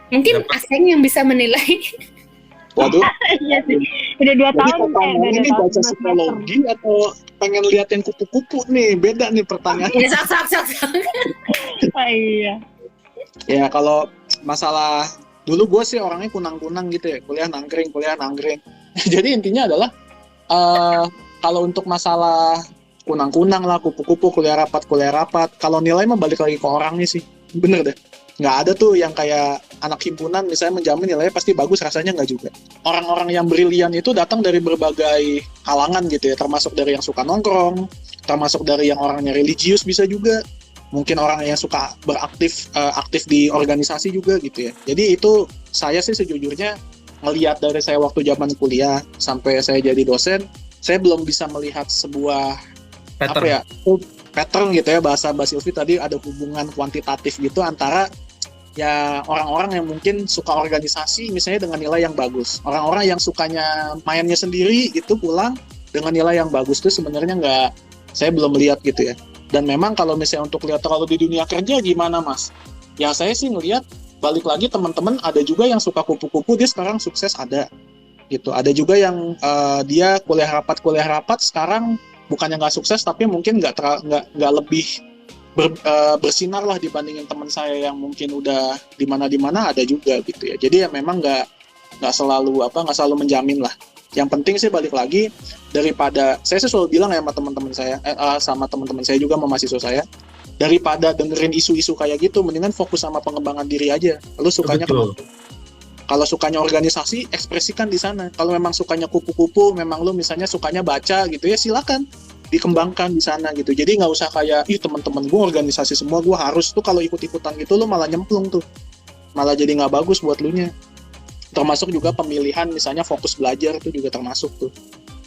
Mungkin Aseng yang bisa menilai. Waduh, Iya sih. Udah 2 jadi tahun kayak. pertanyaannya Udah ini 2 tahun. baca psikologi atau pengen lihat yang kupu-kupu nih? Beda nih pertanyaan. Ya, sok. Iya. Ya kalau masalah dulu gue sih orangnya kunang-kunang gitu ya, kuliah nangkring. Jadi intinya adalah kalau untuk masalah kunang-kunang lah, kupu-kupu, kuliah rapat, kalau nilai mah balik lagi ke orangnya sih, bener deh. Nggak ada tuh yang kayak anak himpunan misalnya menjamin nilainya pasti bagus, rasanya nggak juga. Orang-orang yang brilian itu datang dari berbagai kalangan gitu ya, termasuk dari yang suka nongkrong, termasuk dari yang orangnya religius bisa juga, mungkin orang yang suka aktif di organisasi juga gitu ya. Jadi itu saya sih sejujurnya ngelihat dari saya waktu zaman kuliah sampai saya jadi dosen, saya belum bisa melihat sebuah pattern gitu ya, bahasa Mbak Silvi tadi ada hubungan kuantitatif gitu antara ya orang-orang yang mungkin suka organisasi misalnya dengan nilai yang bagus, orang-orang yang sukanya mainnya sendiri gitu pulang dengan nilai yang bagus, itu sebenarnya saya belum melihat gitu ya. Dan memang kalau misalnya untuk lihat kalau di dunia kerja gimana Mas, ya saya sih ngelihat balik lagi teman-teman ada juga yang suka kupu-kupu, dia sekarang sukses ada gitu, ada juga yang dia kuliah rapat sekarang bukannya nggak sukses tapi mungkin nggak lebih bersinar lah dibandingin teman saya yang mungkin udah di mana ada juga gitu ya. Jadi ya memang nggak selalu menjamin lah. Yang penting sih balik lagi, daripada saya sih selalu bilang ya sama teman-teman saya, sama teman-teman saya juga, sama mahasiswa saya, daripada dengerin isu-isu kayak gitu, mendingan fokus sama pengembangan diri aja. Lu sukanya kemana? Kalau sukanya organisasi, ekspresikan di sana. Kalau memang sukanya kupu-kupu, memang lu misalnya sukanya baca gitu ya, silakan dikembangkan di sana gitu. Jadi nggak usah kayak, teman-teman gue organisasi semua, gue harus tuh, kalau ikut-ikutan gitu lu malah nyemplung tuh, malah jadi nggak bagus buat lu nya. Termasuk juga pemilihan, misalnya fokus belajar itu juga termasuk tuh.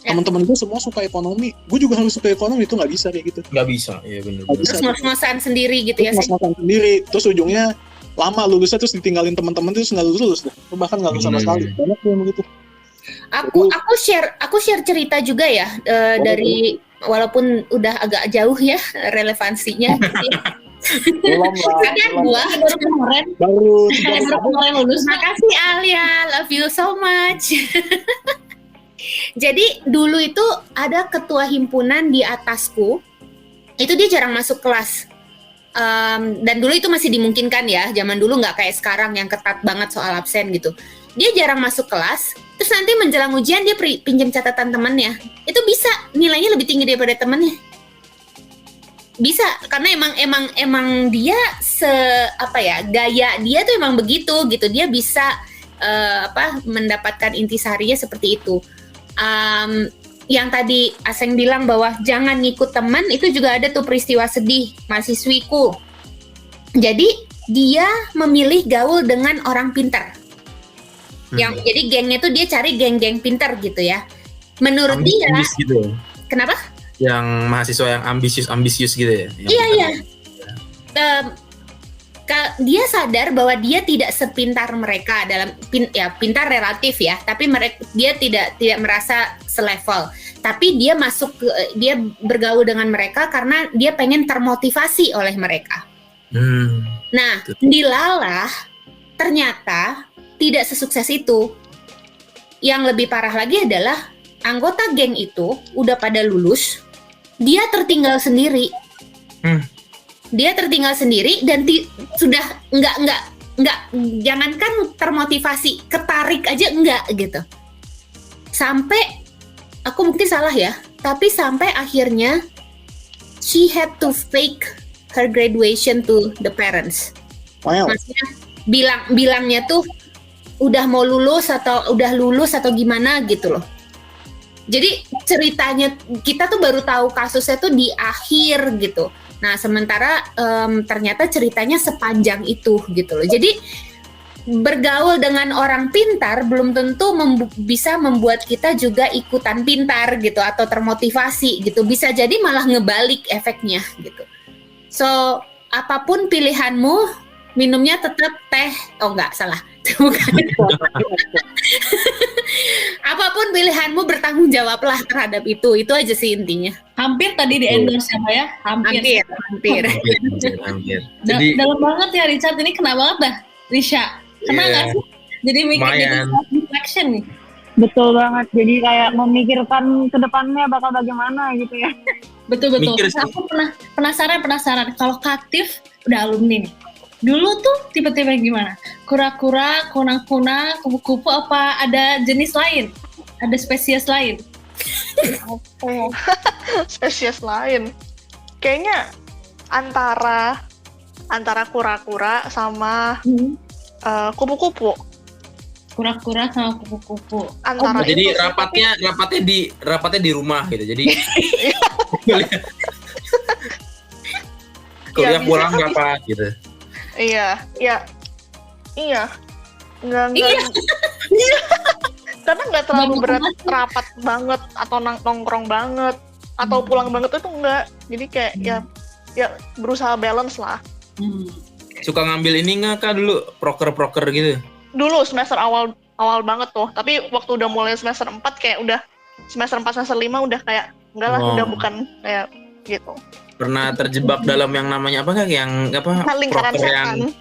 Teman-teman gue semua suka ekonomi, gue juga harus suka ekonomi, itu nggak bisa kayak gitu. Nggak bisa, iya benar. Terus ngos-ngosan sendiri gitu ya sih. Ngos-ngosan sendiri, terus ujungnya lama lulusnya terus ditinggalin teman-teman, terus nggak lulus dah, bahkan nggak lulus sama sekali. Banyak yang begitu. Aku share cerita juga ya, dari walaupun udah agak jauh ya relevansinya. Belum lah. Kan gua baru kemarin lulus. Makasih Alia, love you so much. Jadi dulu itu ada ketua himpunan di atasku, itu dia jarang masuk kelas. Dan dulu itu masih dimungkinkan ya, zaman dulu nggak kayak sekarang yang ketat banget soal absen gitu. Dia jarang masuk kelas, terus nanti menjelang ujian dia pinjam catatan temannya. Itu bisa nilainya lebih tinggi daripada temannya. Bisa, karena emang dia gaya dia tuh emang begitu gitu. Dia bisa mendapatkan intisarinya seperti itu. Yang tadi Aseng bilang bahwa jangan ngikut teman, itu juga ada tuh peristiwa sedih mahasiswiku. Jadi dia memilih gaul dengan orang pintar. Jadi gengnya tuh dia cari geng-geng pintar gitu ya. Menurut dia, gitu. Kenapa? Yang mahasiswa yang ambisius gitu ya. Iya. Dia sadar bahwa dia tidak sepintar mereka dalam pintar relatif ya, tapi dia tidak merasa selevel. Tapi dia dia bergaul dengan mereka karena dia pengen termotivasi oleh mereka. Nah, dilalah ternyata tidak sesukses itu. Yang lebih parah lagi adalah anggota geng itu udah pada lulus, dia tertinggal sendiri. Dia tertinggal sendiri dan sudah enggak jangankan termotivasi, ketarik aja enggak gitu. Sampai aku mungkin salah ya, tapi sampai akhirnya she had to fake her graduation to the parents. Wow. Maksudnya bilangnya tuh udah mau lulus atau udah lulus atau gimana gitu loh. Jadi ceritanya kita tuh baru tahu kasusnya tuh di akhir gitu. Nah sementara ternyata ceritanya sepanjang itu gitu loh. Jadi bergaul dengan orang pintar belum tentu bisa membuat kita juga ikutan pintar gitu atau termotivasi gitu. Bisa jadi malah ngebalik efeknya gitu. So apapun pilihanmu, minumnya tetap teh. Oh enggak, salah. Bukan. Apapun pilihanmu, bertanggung jawablah terhadap itu. Itu aja sih intinya. Hampir tadi di endorse ya, Mbak ya? Hampir. Jadi dalam banget ya Richard, ini kena banget dah Risha. Kena nggak sih? Jadi mikir reflection nih. Betul banget. Jadi kayak memikirkan ke depannya bakal bagaimana gitu ya. Betul. Aku penasaran. Kalau Katif udah alumni nih. Dulu tuh tipe-tipe gimana? Kura-kura, kunang-kunang, kupu-kupu, apa ada jenis lain? Ada spesies lain? Spesies lain. Kayaknya antara kura-kura sama kupu-kupu. Kura-kura sama kupu-kupu. Antara jadi itu rapatnya di rumah gitu. Jadi kuliah pulang rapat gitu. Iya. Enggak. Karena nggak terlalu rapat banget atau nongkrong banget atau pulang banget itu enggak. Jadi kayak ya berusaha balance lah. Suka ngambil ini nggak Kak dulu proker gitu? Dulu semester awal banget tuh. Tapi waktu udah mulai semester 4 kayak udah semester 4 semester 5 udah kayak enggak lah, udah bukan kayak gitu. Pernah terjebak dalam yang namanya apa Kak? Yang apa? Lingkaran setan.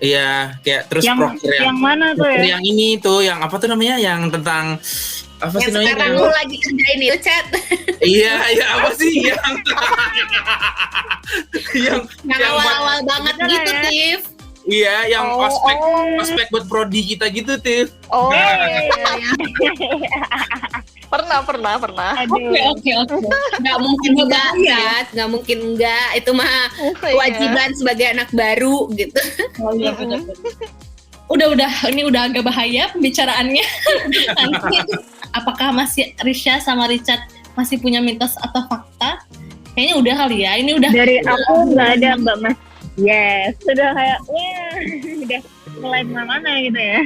Iya, kayak terus Yang proker yang mana tuh proker ya? yang ini tuh, yang apa tuh namanya, yang tentang apa sih Yang namanya? sekarang lu lagi kerjain itu chat. Iya, apa sih yang yang Yang awal-awal banget Bener gitu, ya? Tiff. iya, yang Oh, ospek buat prodi kita gitu, Tiff. Oh, Iya. pernah. Oke. Nggak mungkin enggak, Kat. Nggak mungkin enggak. Itu mah kewajiban sebagai anak baru gitu. Oh iya benar. Udah, ini udah agak bahaya pembicaraannya. Nanti, apakah masih Risha sama Richard masih punya mitos atau fakta? Kayaknya udah kali ya. Ini udah Dari aku nggak ada Mbak Mas. Yes, sudah kayak udah mulai kemana-mana gitu ya.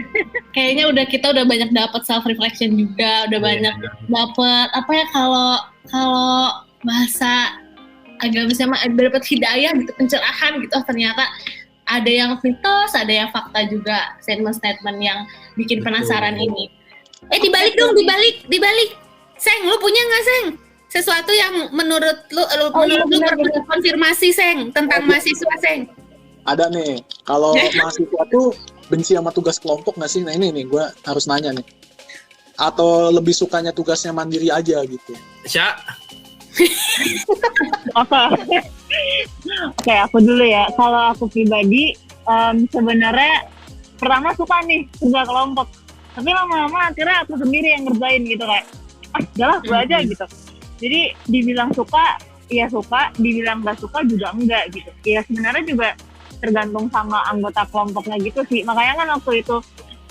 kayaknya kita udah banyak dapat self reflection juga, udah banyak dapat apa ya kalau bahasa agamisnya mah dapat hidayah gitu, pencerahan gitu. Ternyata ada yang mitos, ada yang fakta juga, statement-statement yang bikin penasaran ini. Dibalik dong, dibalik. Seng, lu punya nggak, Seng? Sesuatu yang menurut lu iya, menurut lu benar, perlu konfirmasi, Seng, tentang mahasiswa, Seng. Ada nih, kalau mahasiswa tuh benci sama tugas kelompok nggak sih? Nah ini nih, gue harus nanya nih. Atau lebih sukanya tugasnya mandiri aja gitu? Sya, Oke, aku dulu ya. Kalau aku pribadi, sebenarnya pertama suka nih kerja kelompok. Tapi lama-lama akhirnya aku sendiri yang ngerjain gitu kayak, udahlah gue aja gitu. Jadi dibilang suka, ya suka. Dibilang gak suka juga enggak gitu. Ya sebenarnya juga tergantung sama anggota kelompoknya gitu sih. Makanya kan waktu itu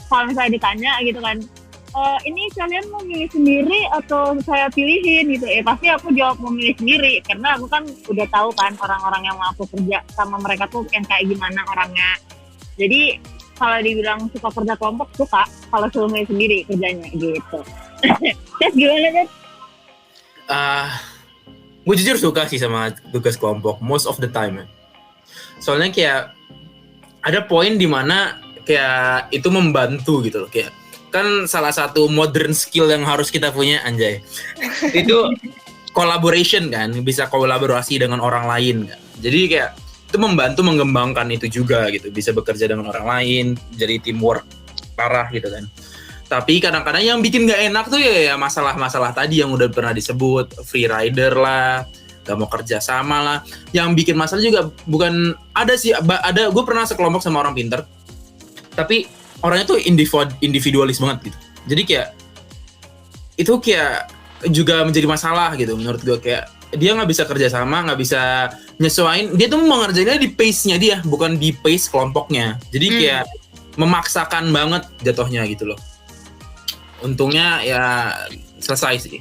kalau misalnya ditanya gitu kan, ini kalian mau milih sendiri atau saya pilihin gitu, pasti aku jawab mau milih sendiri karena aku kan udah tahu kan orang-orang yang mau aku kerja sama mereka tuh yang kayak gimana orangnya. Jadi kalau dibilang suka kerja kelompok suka, kalau suruh milih sendiri kerjanya gitu. Terus gimana kan? gue jujur suka sih sama tugas kelompok most of the time ya. Soalnya kayak ada poin di mana kayak itu membantu gitu loh, kayak kan salah satu modern skill yang harus kita punya, anjay, itu collaboration kan, bisa kolaborasi dengan orang lain kan. Jadi kayak itu membantu mengembangkan itu juga gitu, bisa bekerja dengan orang lain, jadi teamwork parah gitu kan. Tapi kadang-kadang yang bikin gak enak tuh ya masalah-masalah tadi yang udah pernah disebut, free rider lah, gak mau kerja sama lah. Yang bikin masalah juga bukan, ada gue pernah sekelompok sama orang pinter, tapi orangnya tuh individualis banget gitu. Jadi kayak itu kayak juga menjadi masalah gitu menurut gue, kayak dia nggak bisa kerja sama, nggak bisa nyesuaiin. Dia tuh mengerjainnya di pace-nya dia, bukan di pace kelompoknya. Jadi kayak memaksakan banget jatuhnya gitu loh. Untungnya ya selesai sih.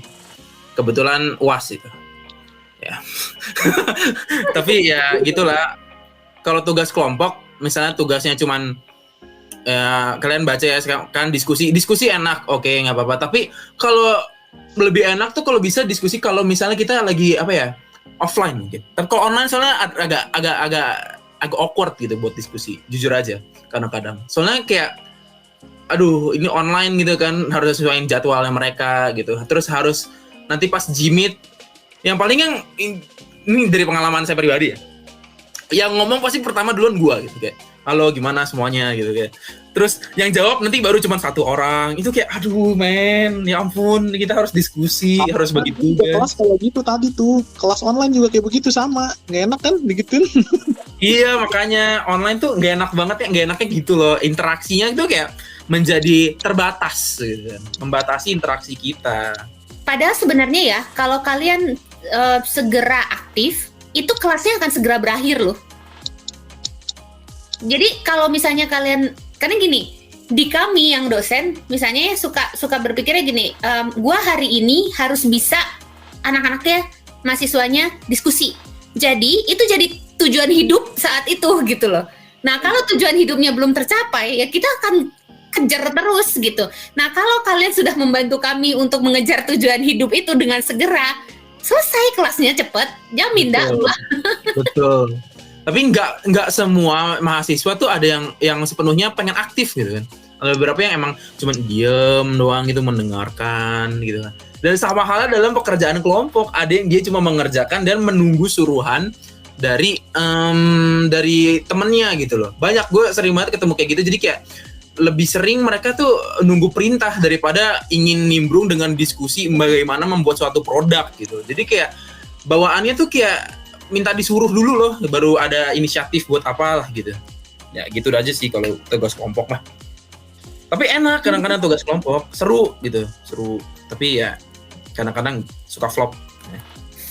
Kebetulan UAS itu. Ya. Tapi ya gitulah. Kalau tugas kelompok, misalnya tugasnya cuman kalian baca ya kan, diskusi enak, oke, nggak apa-apa. Tapi kalau lebih enak tuh kalau bisa diskusi kalau misalnya kita lagi apa ya, offline mungkin. Tapi kalau online soalnya agak awkward gitu buat diskusi, jujur aja kadang-kadang. Soalnya kayak aduh ini online gitu kan, harus sesuaiin jadwalnya mereka gitu. Terus harus nanti pas Jimit, yang paling yang ini dari pengalaman saya pribadi ya, yang ngomong pasti pertama duluan gua gitu, kayak halo gimana semuanya gitu kayak. Terus yang jawab nanti baru cuma satu orang. Itu kayak aduh men, ya ampun, kita harus diskusi, harus bagi tugas. Kelas kalau gitu tadi tuh, kelas online juga kayak begitu sama. Nggak enak kan digituin. Iya, makanya online tuh nggak enak banget ya, nggak enaknya gitu loh. Interaksinya itu kayak menjadi terbatas gitu kan. Membatasi interaksi kita. Padahal sebenarnya ya, kalau kalian segera aktif, itu kelasnya akan segera berakhir loh. Jadi kalau misalnya kalian, karena gini, di kami yang dosen, misalnya ya suka berpikirnya gini, gua hari ini harus bisa anak-anaknya, mahasiswanya diskusi. Jadi itu jadi tujuan hidup saat itu gitu loh. Nah kalau tujuan hidupnya belum tercapai, ya kita akan kejar terus gitu. Nah kalau kalian sudah membantu kami untuk mengejar tujuan hidup itu dengan segera, selesai kelasnya cepet, jamin dah. Betul. Tapi nggak semua mahasiswa tuh ada yang sepenuhnya pengen aktif gitu kan. Ada beberapa yang emang cuma diem doang gitu, mendengarkan gitu kan. Dan sama halnya dalam pekerjaan kelompok, ada yang dia cuma mengerjakan dan menunggu suruhan dari temennya gitu loh. Banyak gue sering banget ketemu kayak gitu. Jadi kayak lebih sering mereka tuh nunggu perintah daripada ingin nimbrung dengan diskusi bagaimana membuat suatu produk gitu. Jadi kayak bawaannya tuh kayak minta disuruh dulu loh, baru ada inisiatif buat apalah gitu. Ya gitu aja sih kalau tugas kelompok mah. Tapi enak kadang-kadang tugas kelompok, seru gitu, seru. Tapi ya kadang-kadang suka flop.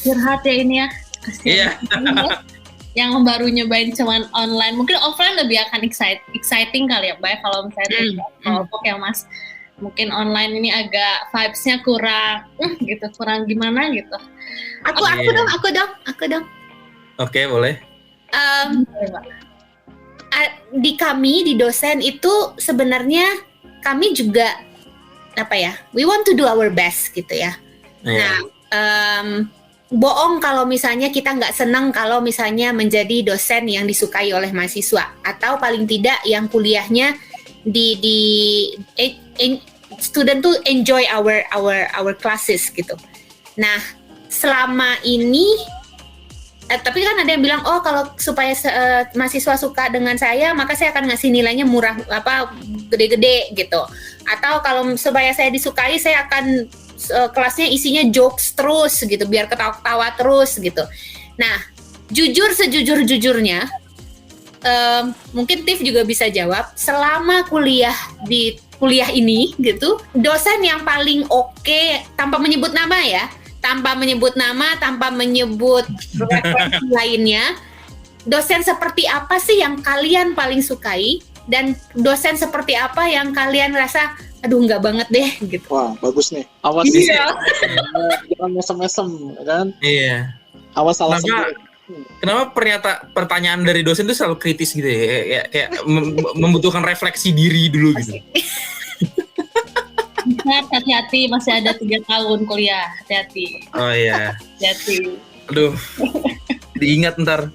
Curhat ya ini ya. Iya. Yang baru nyobain cuman online, mungkin offline lebih akan exciting kali ya, Mbak. Kalau misalnya kelompok yang Mas mungkin online ini agak vibes-nya kurang, gitu, kurang gimana gitu. Aku dong. Oke, boleh. Di kami di dosen itu sebenarnya kami juga we want to do our best gitu ya. Nah, bohong kalau misalnya kita nggak senang kalau misalnya menjadi dosen yang disukai oleh mahasiswa, atau paling tidak yang kuliahnya student tuh enjoy our classes gitu. Nah, selama ini tapi kan ada yang bilang, oh kalau supaya mahasiswa suka dengan saya, maka saya akan ngasih nilainya murah, gede-gede gitu. Atau kalau supaya saya disukai, saya akan kelasnya isinya jokes terus gitu, biar ketawa-ketawa terus gitu. Nah, sejujur-jujurnya, mungkin Tiff juga bisa jawab, selama di kuliah ini gitu, dosen yang paling oke, tanpa menyebut nama, tanpa menyebut referensi lainnya, dosen seperti apa sih yang kalian paling sukai, dan dosen seperti apa yang kalian rasa aduh nggak banget deh gitu. Wah, bagus nih. Awas sih. Jangan mesem-mesem kan? Iya. Awas salah sendiri. Kenapa pertanyaan dari dosen itu selalu kritis gitu ya? Kayak membutuhkan refleksi diri dulu gitu. Hati-hati, masih ada 3 tahun kuliah. Hati-hati. Oh iya. Hati-hati. Aduh. Diingat ntar.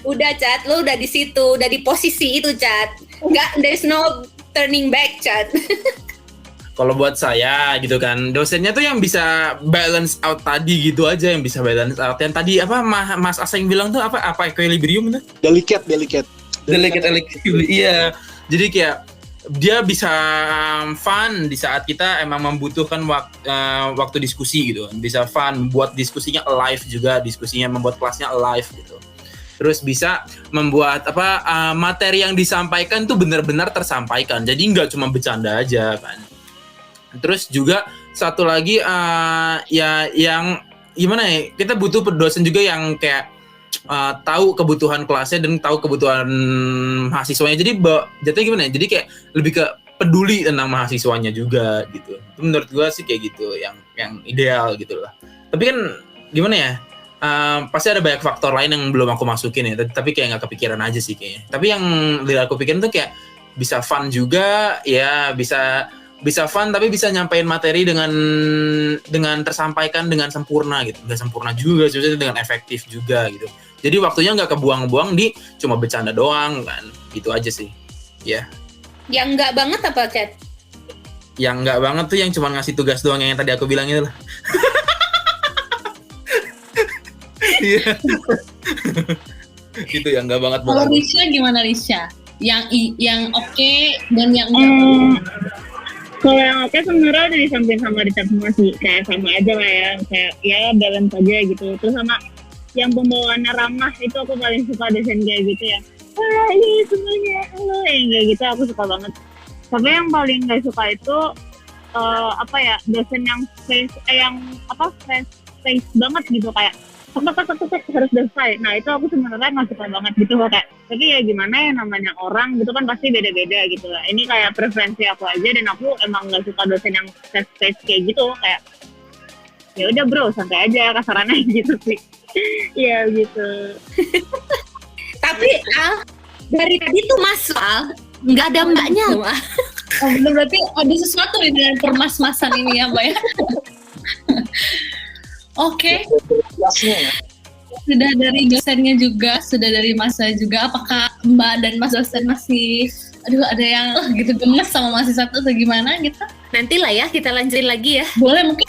Udah, Chat, lu udah di situ, udah di posisi itu, Chat. Nggak, there's no turning back, Chat. Kalau buat saya gitu kan, dosennya tuh yang bisa balance out tadi gitu aja, yang bisa balance out. Yang tadi apa Mas Aseng bilang tuh apa equilibrium tuh? Delicate. Iya. Jadi kayak dia bisa fun di saat kita emang membutuhkan waktu diskusi gitu. Bisa fun, buat diskusinya alive juga, diskusinya membuat kelasnya alive gitu. Terus bisa membuat materi yang disampaikan tuh benar-benar tersampaikan. Jadi nggak cuma bercanda aja kan. Terus juga satu lagi ya yang gimana ya, kita butuh dosen juga yang kayak tahu kebutuhan kelasnya dan tahu kebutuhan mahasiswanya. Jadi jatuhnya gimana ya? Jadi kayak lebih ke peduli tentang mahasiswanya juga gitu. Itu menurut gue sih kayak gitu yang ideal gitu lah. Tapi kan gimana ya? Pasti ada banyak faktor lain yang belum aku masukin ya, tapi kayak nggak kepikiran aja sih kayaknya. Tapi yang aku pikirin tuh kayak bisa fun juga, ya bisa fun tapi bisa nyampein materi dengan tersampaikan dengan sempurna gitu. Nggak sempurna juga, justru dengan efektif juga gitu. Jadi waktunya nggak kebuang-buang di cuma bercanda doang kan, gitu aja sih. Ya. Yang nggak banget apa, Chat? Yang nggak banget tuh yang cuma ngasih tugas doang yang tadi aku bilang itu lah. Iya. Gitu yang nggak banget. Kalau Risha gimana, Risha? Yang oke dan yang enggak? Kalau yang oke sebenarnya udah disampaikan sama Richard semua sih, kayak sama aja lah ya, kayak ya balance aja gitu. Terus sama yang pembawaannya ramah itu aku paling suka dosen kayak gitu ya. Wah ini semuanya, yang kayak gitu aku suka banget. Tapi yang paling nggak suka itu dosen yang face banget gitu, kayak harus selesai. Nah itu aku sebenarnya nggak suka banget gitu kayak. Tapi ya gimana ya, namanya orang gitu kan pasti beda-beda gitu lah. Ini kayak preferensi aku aja, dan aku emang nggak suka dosen yang face kayak gitu, kayak ya udah bro santai aja kasarannya gitu sih. Iya gitu. Tapi Al, dari tadi tuh Mas Al nggak ada mbaknya. Berarti ada sesuatu dengan permas-masan ini ya, Mbak ya. Oke. Sudah dari dosennya juga, sudah dari Mas juga. Apakah Mbak dan Mas dosen masih ada yang gitu gemes sama mahasiswa atau gimana gitu? Nantilah ya kita lanjutin lagi ya. Boleh mungkin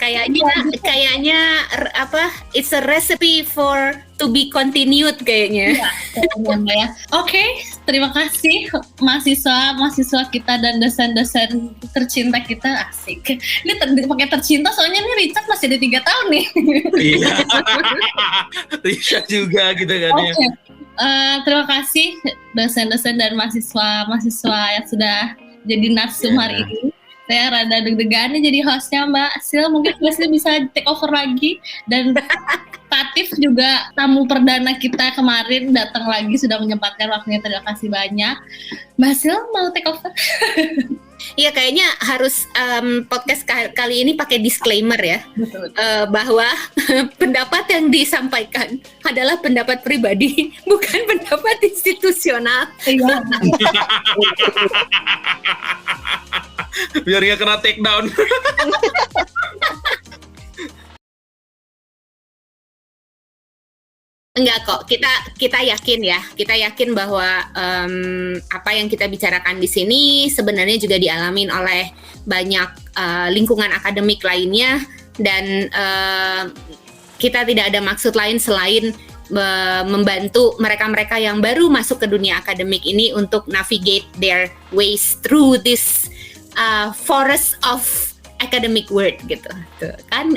Kayaknya apa? It's a recipe for to be continued kayaknya. ya. Oke, terima kasih mahasiswa kita dan dosen-dosen tercinta kita. Asik. Ini pakai tercinta soalnya nih Richard masih ada 3 tahun nih. Iya. Richard juga gitu kan ya. Oke. Terima kasih dosen-dosen dan mahasiswa yang sudah jadi narsum hari ini. Saya rada deg-degan nih jadi hostnya Mbak Sil. Mungkin Mbak Sil bisa take over lagi. Dan Patif juga tamu perdana kita kemarin datang lagi sudah menyempatkan waktunya. Terima kasih banyak. Mbak Sil mau take over? Iya kayaknya harus podcast kali ini pakai disclaimer ya. Betul. Bahwa pendapat yang disampaikan adalah pendapat pribadi, bukan pendapat institusional. Iya. Biar gak kena take down. Enggak kok, kita yakin ya, kita yakin bahwa apa yang kita bicarakan di sini sebenarnya juga dialamin oleh banyak lingkungan akademik lainnya, dan kita tidak ada maksud lain selain membantu mereka-mereka yang baru masuk ke dunia akademik ini untuk navigate their ways through this forest of academic word gitu. Tuh, kan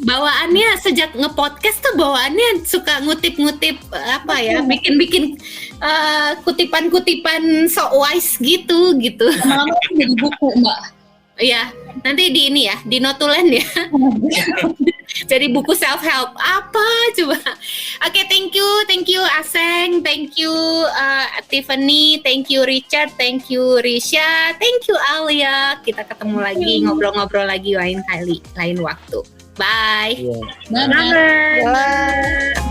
bawaannya sejak nge-podcast tuh bawaannya suka ngutip-ngutip apa ya, bikin-bikin kutipan-kutipan so wise gitu. Lama-lama jadi buku, Mbak. Iya, nanti di ini ya, di notulen ya. Jadi buku self help apa coba. Oke, thank you Aseng, thank you Tiffany, thank you Richard, thank you Risha, thank you Alia. Kita ketemu lagi, ngobrol-ngobrol lagi lain waktu. Bye. Iya. Bye. Bye.